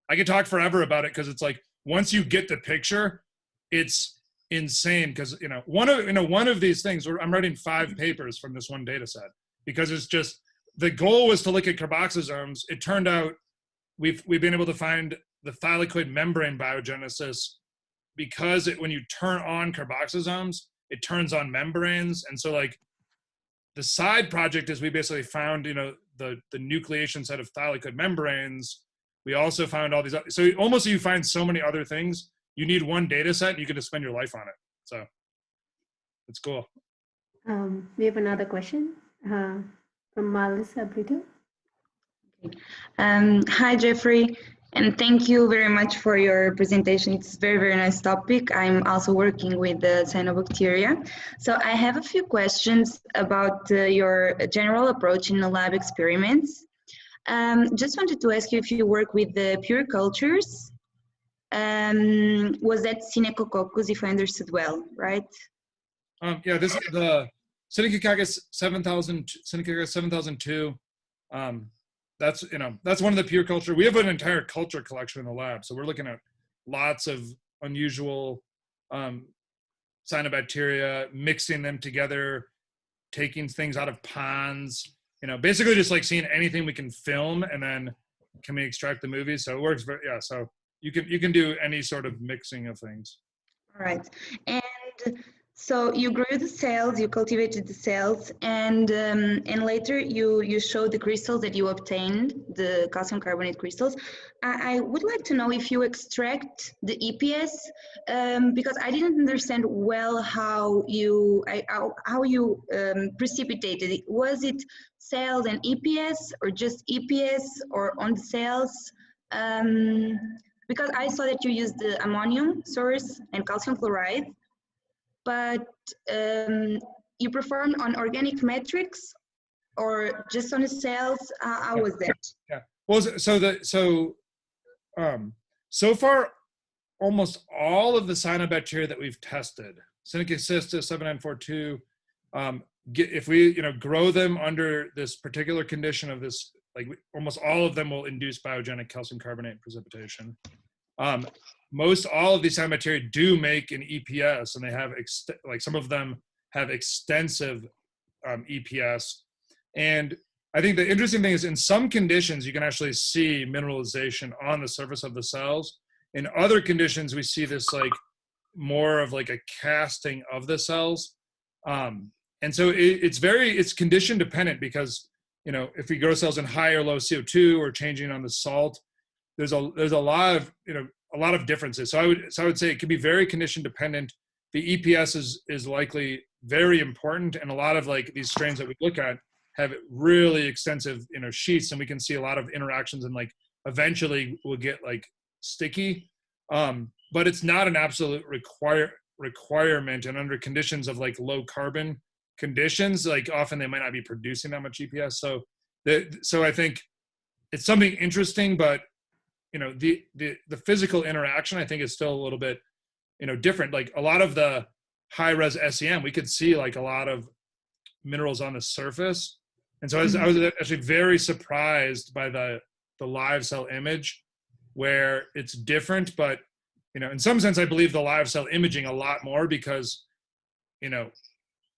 I could talk forever about it, because it's like, once you get the picture, it's insane. Because one of these things, I'm writing 5 papers from this one data set, because it's just, the goal was to look at carboxysomes. It turned out we've been able to find the thylakoid membrane biogenesis, because when you turn on carboxysomes, it turns on membranes. And so, like, the side project is we basically found the nucleation set of thylakoid membranes. We also found all these, so almost you find so many other things. You need one data set, and you can just spend your life on it. So it's cool. We have another question from Melissa Brito. Hi, Jeffrey, and thank you very much for your presentation. It's a very, very nice topic. I'm also working with the cyanobacteria. So I have a few questions about your general approach in the lab experiments. Just wanted to ask you if you work with the pure cultures. Was that Synechococcus, if I understood well, right? Yeah, this is the Synechococcus 7002. That's one of the pure culture. We have an entire culture collection in the lab, so we're looking at lots of unusual cyanobacteria, mixing them together, taking things out of ponds. Basically just like seeing anything we can film, and then can we extract the movies. So it works very, yeah. So you can do any sort of mixing of things. All right, and So you grew the cells, you cultivated the cells, and later you showed the crystals that you obtained, the calcium carbonate crystals. I would like to know if you extract the EPS, because I didn't understand well how you precipitated it. Was it cells and EPS, or just EPS, or on the cells? Because I saw that you used the ammonium source and calcium chloride, but you performed on organic metrics or just on the cells? How was that? Yeah. Well, so far, almost all of the cyanobacteria that we've tested, Synechococcus 7942, if we grow them under this particular condition of this, like almost all of them will induce biogenic calcium carbonate precipitation. Most all of these cyanobacteria do make an EPS, and they have some of them have extensive EPS. And I think the interesting thing is, in some conditions you can actually see mineralization on the surface of the cells. In other conditions, we see this like more of like a casting of the cells. And so it's condition dependent, because if we grow cells in high or low CO2 or changing on the salt, there's a lot of a lot of differences. So I would say it can be very condition dependent. The EPS is likely very important, and a lot of like these strains that we look at have really extensive sheets, and we can see a lot of interactions, and like eventually will get like sticky. But it's not an absolute requirement, and under conditions of like low carbon conditions, like often they might not be producing that much EPS. So I think it's something interesting, but the physical interaction I think is still a little bit different. Like a lot of the high res SEM, we could see like a lot of minerals on the surface, and so I was actually very surprised by the live cell image, where it's different. But in some sense I believe the live cell imaging a lot more, because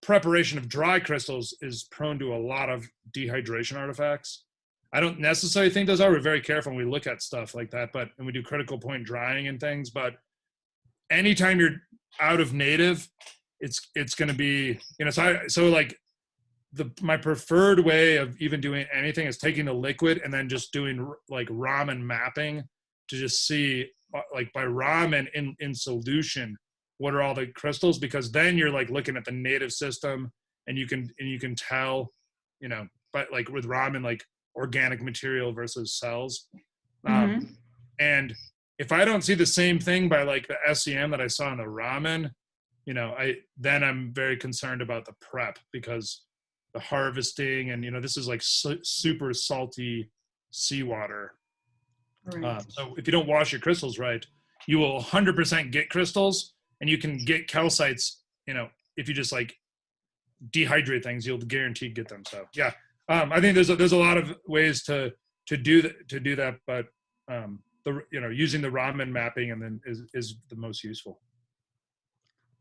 preparation of dry crystals is prone to a lot of dehydration artifacts. I don't necessarily think those are. We're very careful when we look at stuff like that, and we do critical point drying and things. But anytime you're out of native, it's going to be, so like my preferred way of even doing anything is taking the liquid and then just doing like Raman mapping to just see like by Raman in solution, what are all the crystals, because then you're like looking at the native system, and you can tell, but like with Raman, like organic material versus cells. And if I don't see the same thing by like the SEM that I saw in the Raman, then I'm very concerned about the prep, because the harvesting and this is like super salty seawater. Right. So if you don't wash your crystals right, you will 100% get crystals, and you can get calcites. If you just like dehydrate things, you'll guaranteed get them. So yeah. I think there's a lot of ways to do that, but using the Raman mapping and then is the most useful.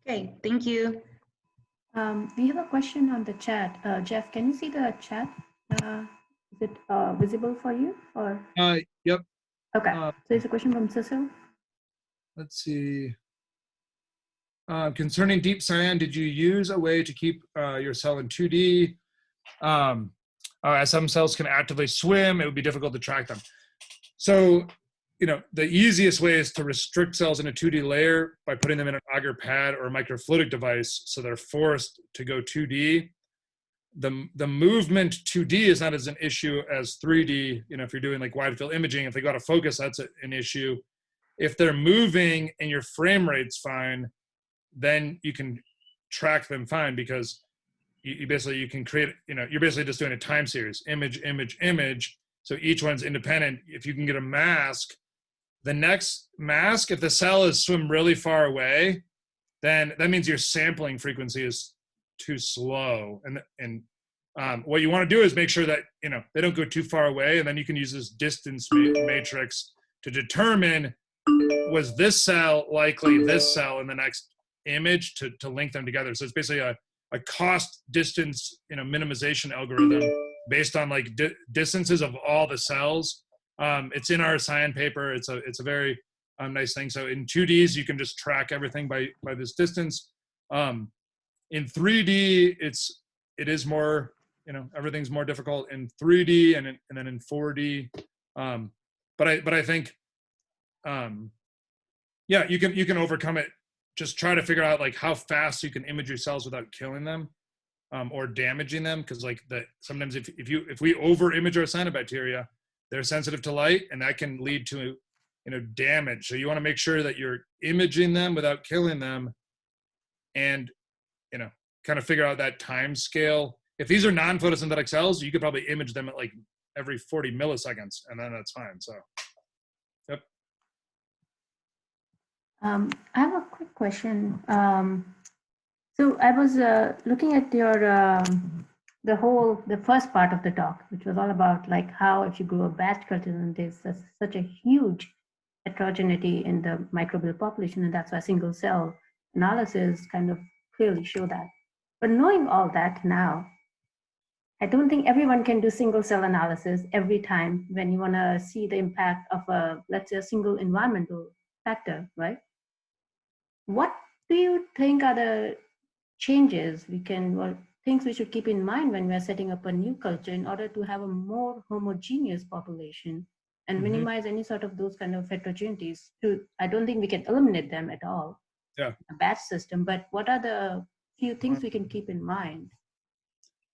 Okay, thank you. We have a question on the chat. Jeff, can you see the chat? Is it visible for you? Or Yep. Okay. So it's a question from Cecil. Let's see. Concerning deep cyan, did you use a way to keep your cell in 2D? As some cells can actively swim, it would be difficult to track them. So, the easiest way is to restrict cells in a 2D layer by putting them in an agar pad or a microfluidic device, so they're forced to go 2D. The movement 2D is not as an issue as 3D. If you're doing like wide field imaging, if they go out of focus, that's an issue. If they're moving and your frame rate's fine, then you can track them fine, because you can create, you're basically just doing a time series, image, image, image. So each one's independent. If you can get a mask, the next mask, if the cell is swim really far away, then that means your sampling frequency is too slow. And what you want to do is make sure that, they don't go too far away. And then you can use this distance matrix to determine, was this cell likely this cell in the next image, to link them together. So it's basically a cost distance minimization algorithm based on like distances of all the cells. It's in our CYAN paper. It's a very nice thing. So in 2Ds you can just track everything by this distance. in 3D, it is more, you know, everything's more difficult in 3D and then in 4D. But I think, yeah, you can overcome it. Just try to figure out like how fast you can image your cells without killing them or damaging them. Because like sometimes if we over image our cyanobacteria, they're sensitive to light, and that can lead to, you know, damage. So you want to make sure that you're imaging them without killing them, and, you know, kind of figure out that time scale. If these are non-photosynthetic cells, you could probably image them at like every 40 milliseconds, and then that's fine. So, yep. I have a quick question. So I was looking at your the first part of the talk, which was all about like how if you grow a batch culture, and there's such a huge heterogeneity in the microbial population, and that's why single cell analysis kind of clearly show that. But knowing all that now, I don't think everyone can do single cell analysis every time when you want to see the impact of a, let's say, a single environmental factor, right? What do you think are the changes or things we should keep in mind when we're setting up a new culture in order to have a more homogeneous population and minimize any sort of those kind of heterogeneities? I don't think we can eliminate them at all, yeah, a batch system, but what are the few things we can keep in mind?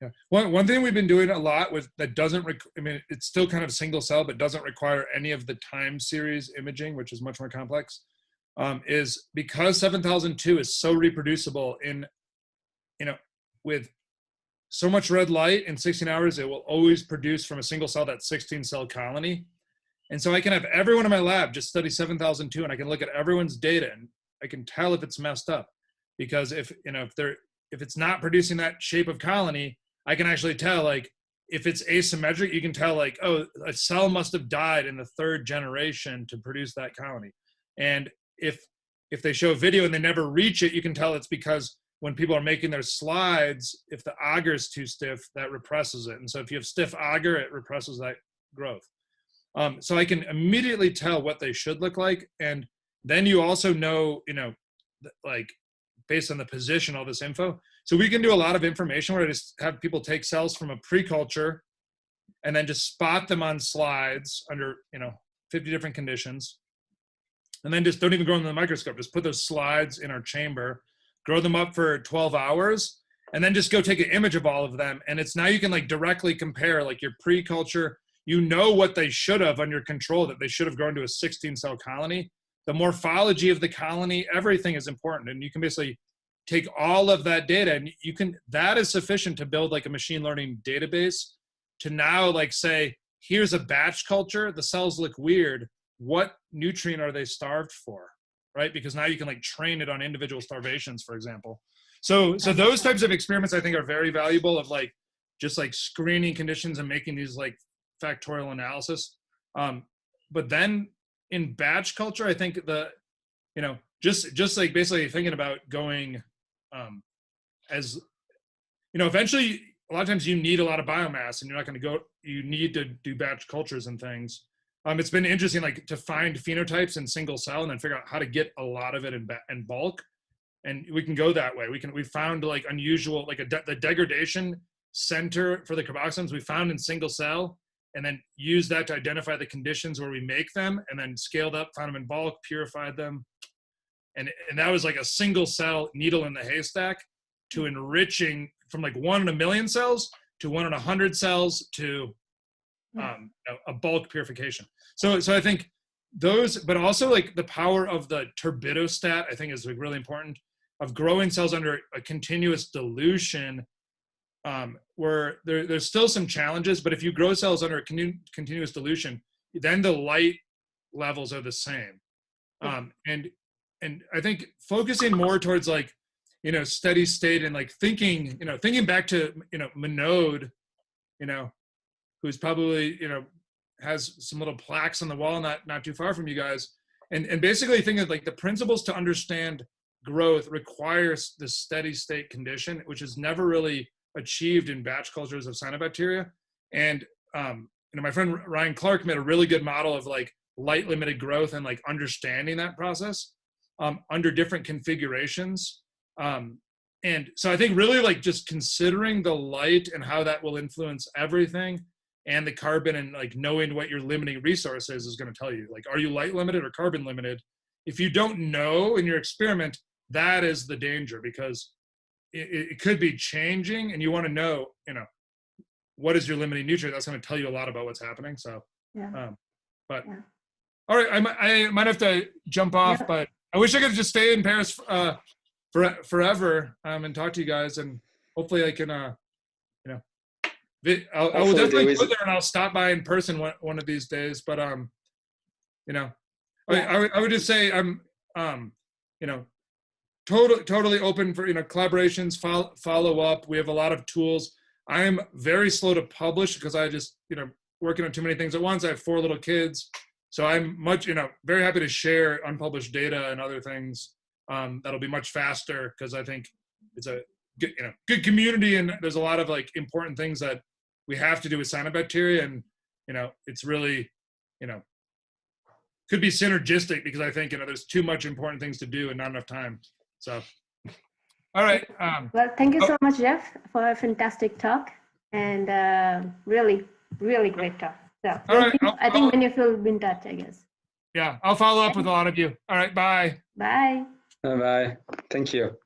Yeah. One thing we've been doing a lot with that doesn't, I mean, it's still kind of single cell, but doesn't require any of the time series imaging, which is much more complex, is because 7002 is so reproducible in, you know, with so much red light in 16 hours, it will always produce from a single cell that 16 cell colony. And so I can have everyone in my lab just study 7002, and I can look at everyone's data, and I can tell if it's messed up, because if it's not producing that shape of colony, I can actually tell, like, if it's asymmetric, you can tell, like, oh, a cell must have died in the 3rd generation to produce that colony. And if they show a video and they never reach it, you can tell it's because when people are making their slides, if the agar is too stiff, that represses it. And so if you have stiff agar, it represses that growth. So I can immediately tell what they should look like. And then you also know, you know, like, based on the position, all this info. So we can do a lot of information where I just have people take cells from a pre-culture and then just spot them on slides under, you know, 50 different conditions. And then just don't even grow them in the microscope. Just put those slides in our chamber, grow them up for 12 hours, and then just go take an image of all of them. And it's now you can like directly compare like your pre-culture, you know what they should have on your control, that they should have grown to a 16 cell colony. The morphology of the colony, everything is important. And you can basically take all of that data, and you can, that is sufficient to build like a machine learning database to now like say, here's a batch culture, the cells look weird. What nutrient are they starved for, right? Because now you can like train it on individual starvations, for example. So those types of experiments I think are very valuable, of like just like screening conditions and making these like factorial analysis. But then in batch culture, I think you know, just like basically thinking about going as, you know, eventually a lot of times you need a lot of biomass, and you're not going to go, you need to do batch cultures and things. It's been interesting, like, to find phenotypes in single cell and then figure out how to get a lot of it in bulk. And we can go that way. We found like unusual, like the degradation center for the carboxymes we found in single cell, and then use that to identify the conditions where we make them, and then scaled up, found them in bulk, purified them. And that was like a single cell needle in the haystack to enriching from like 1 in a million cells to 1 in 100 cells to a bulk purification. So I think those, but also like the power of the turbidostat, I think is like really important, of growing cells under a continuous dilution, where there's still some challenges, but if you grow cells under a continuous dilution, then the light levels are the same. And I think focusing more towards like, you know, steady state, and like thinking back to, you know, Minode, you know, who's probably, you know, has some little plaques on the wall not too far from you guys, and basically thinking like the principles to understand growth requires this steady state condition, which is never really achieved in batch cultures of cyanobacteria. And you know, my friend Ryan Clark made a really good model of like light limited growth and like understanding that process under different configurations. and so I think really like just considering the light and how that will influence everything, and the carbon, and like knowing what your limiting resource is going to tell you, like, are you light limited or carbon limited? If you don't know in your experiment, that is the danger, because it could be changing, and you want to know, what is your limiting nutrient. That's going to tell you a lot about what's happening. So, but yeah. All right, I might have to jump off, but I wish I could just stay in Paris forever and talk to you guys, and hopefully I can, I will definitely go there, and I'll stop by in person one of these days. But I would just say I'm totally open for collaborations, follow up. We have a lot of tools. I am very slow to publish because I just working on too many things at once. I have 4 little kids, so I'm very happy to share unpublished data and other things. That'll be much faster, because I think it's a good community, and there's a lot of like important things that we have to do with cyanobacteria, and it's really could be synergistic, because I think there's too much important things to do and not enough time. So, all right. Well, thank you so much, Jeff, for a fantastic talk, and really, really great talk. So, all right, I think when you feel in touch, I guess. Yeah, I'll follow up with a lot of you. All right, bye. Bye. Bye-bye. Thank you.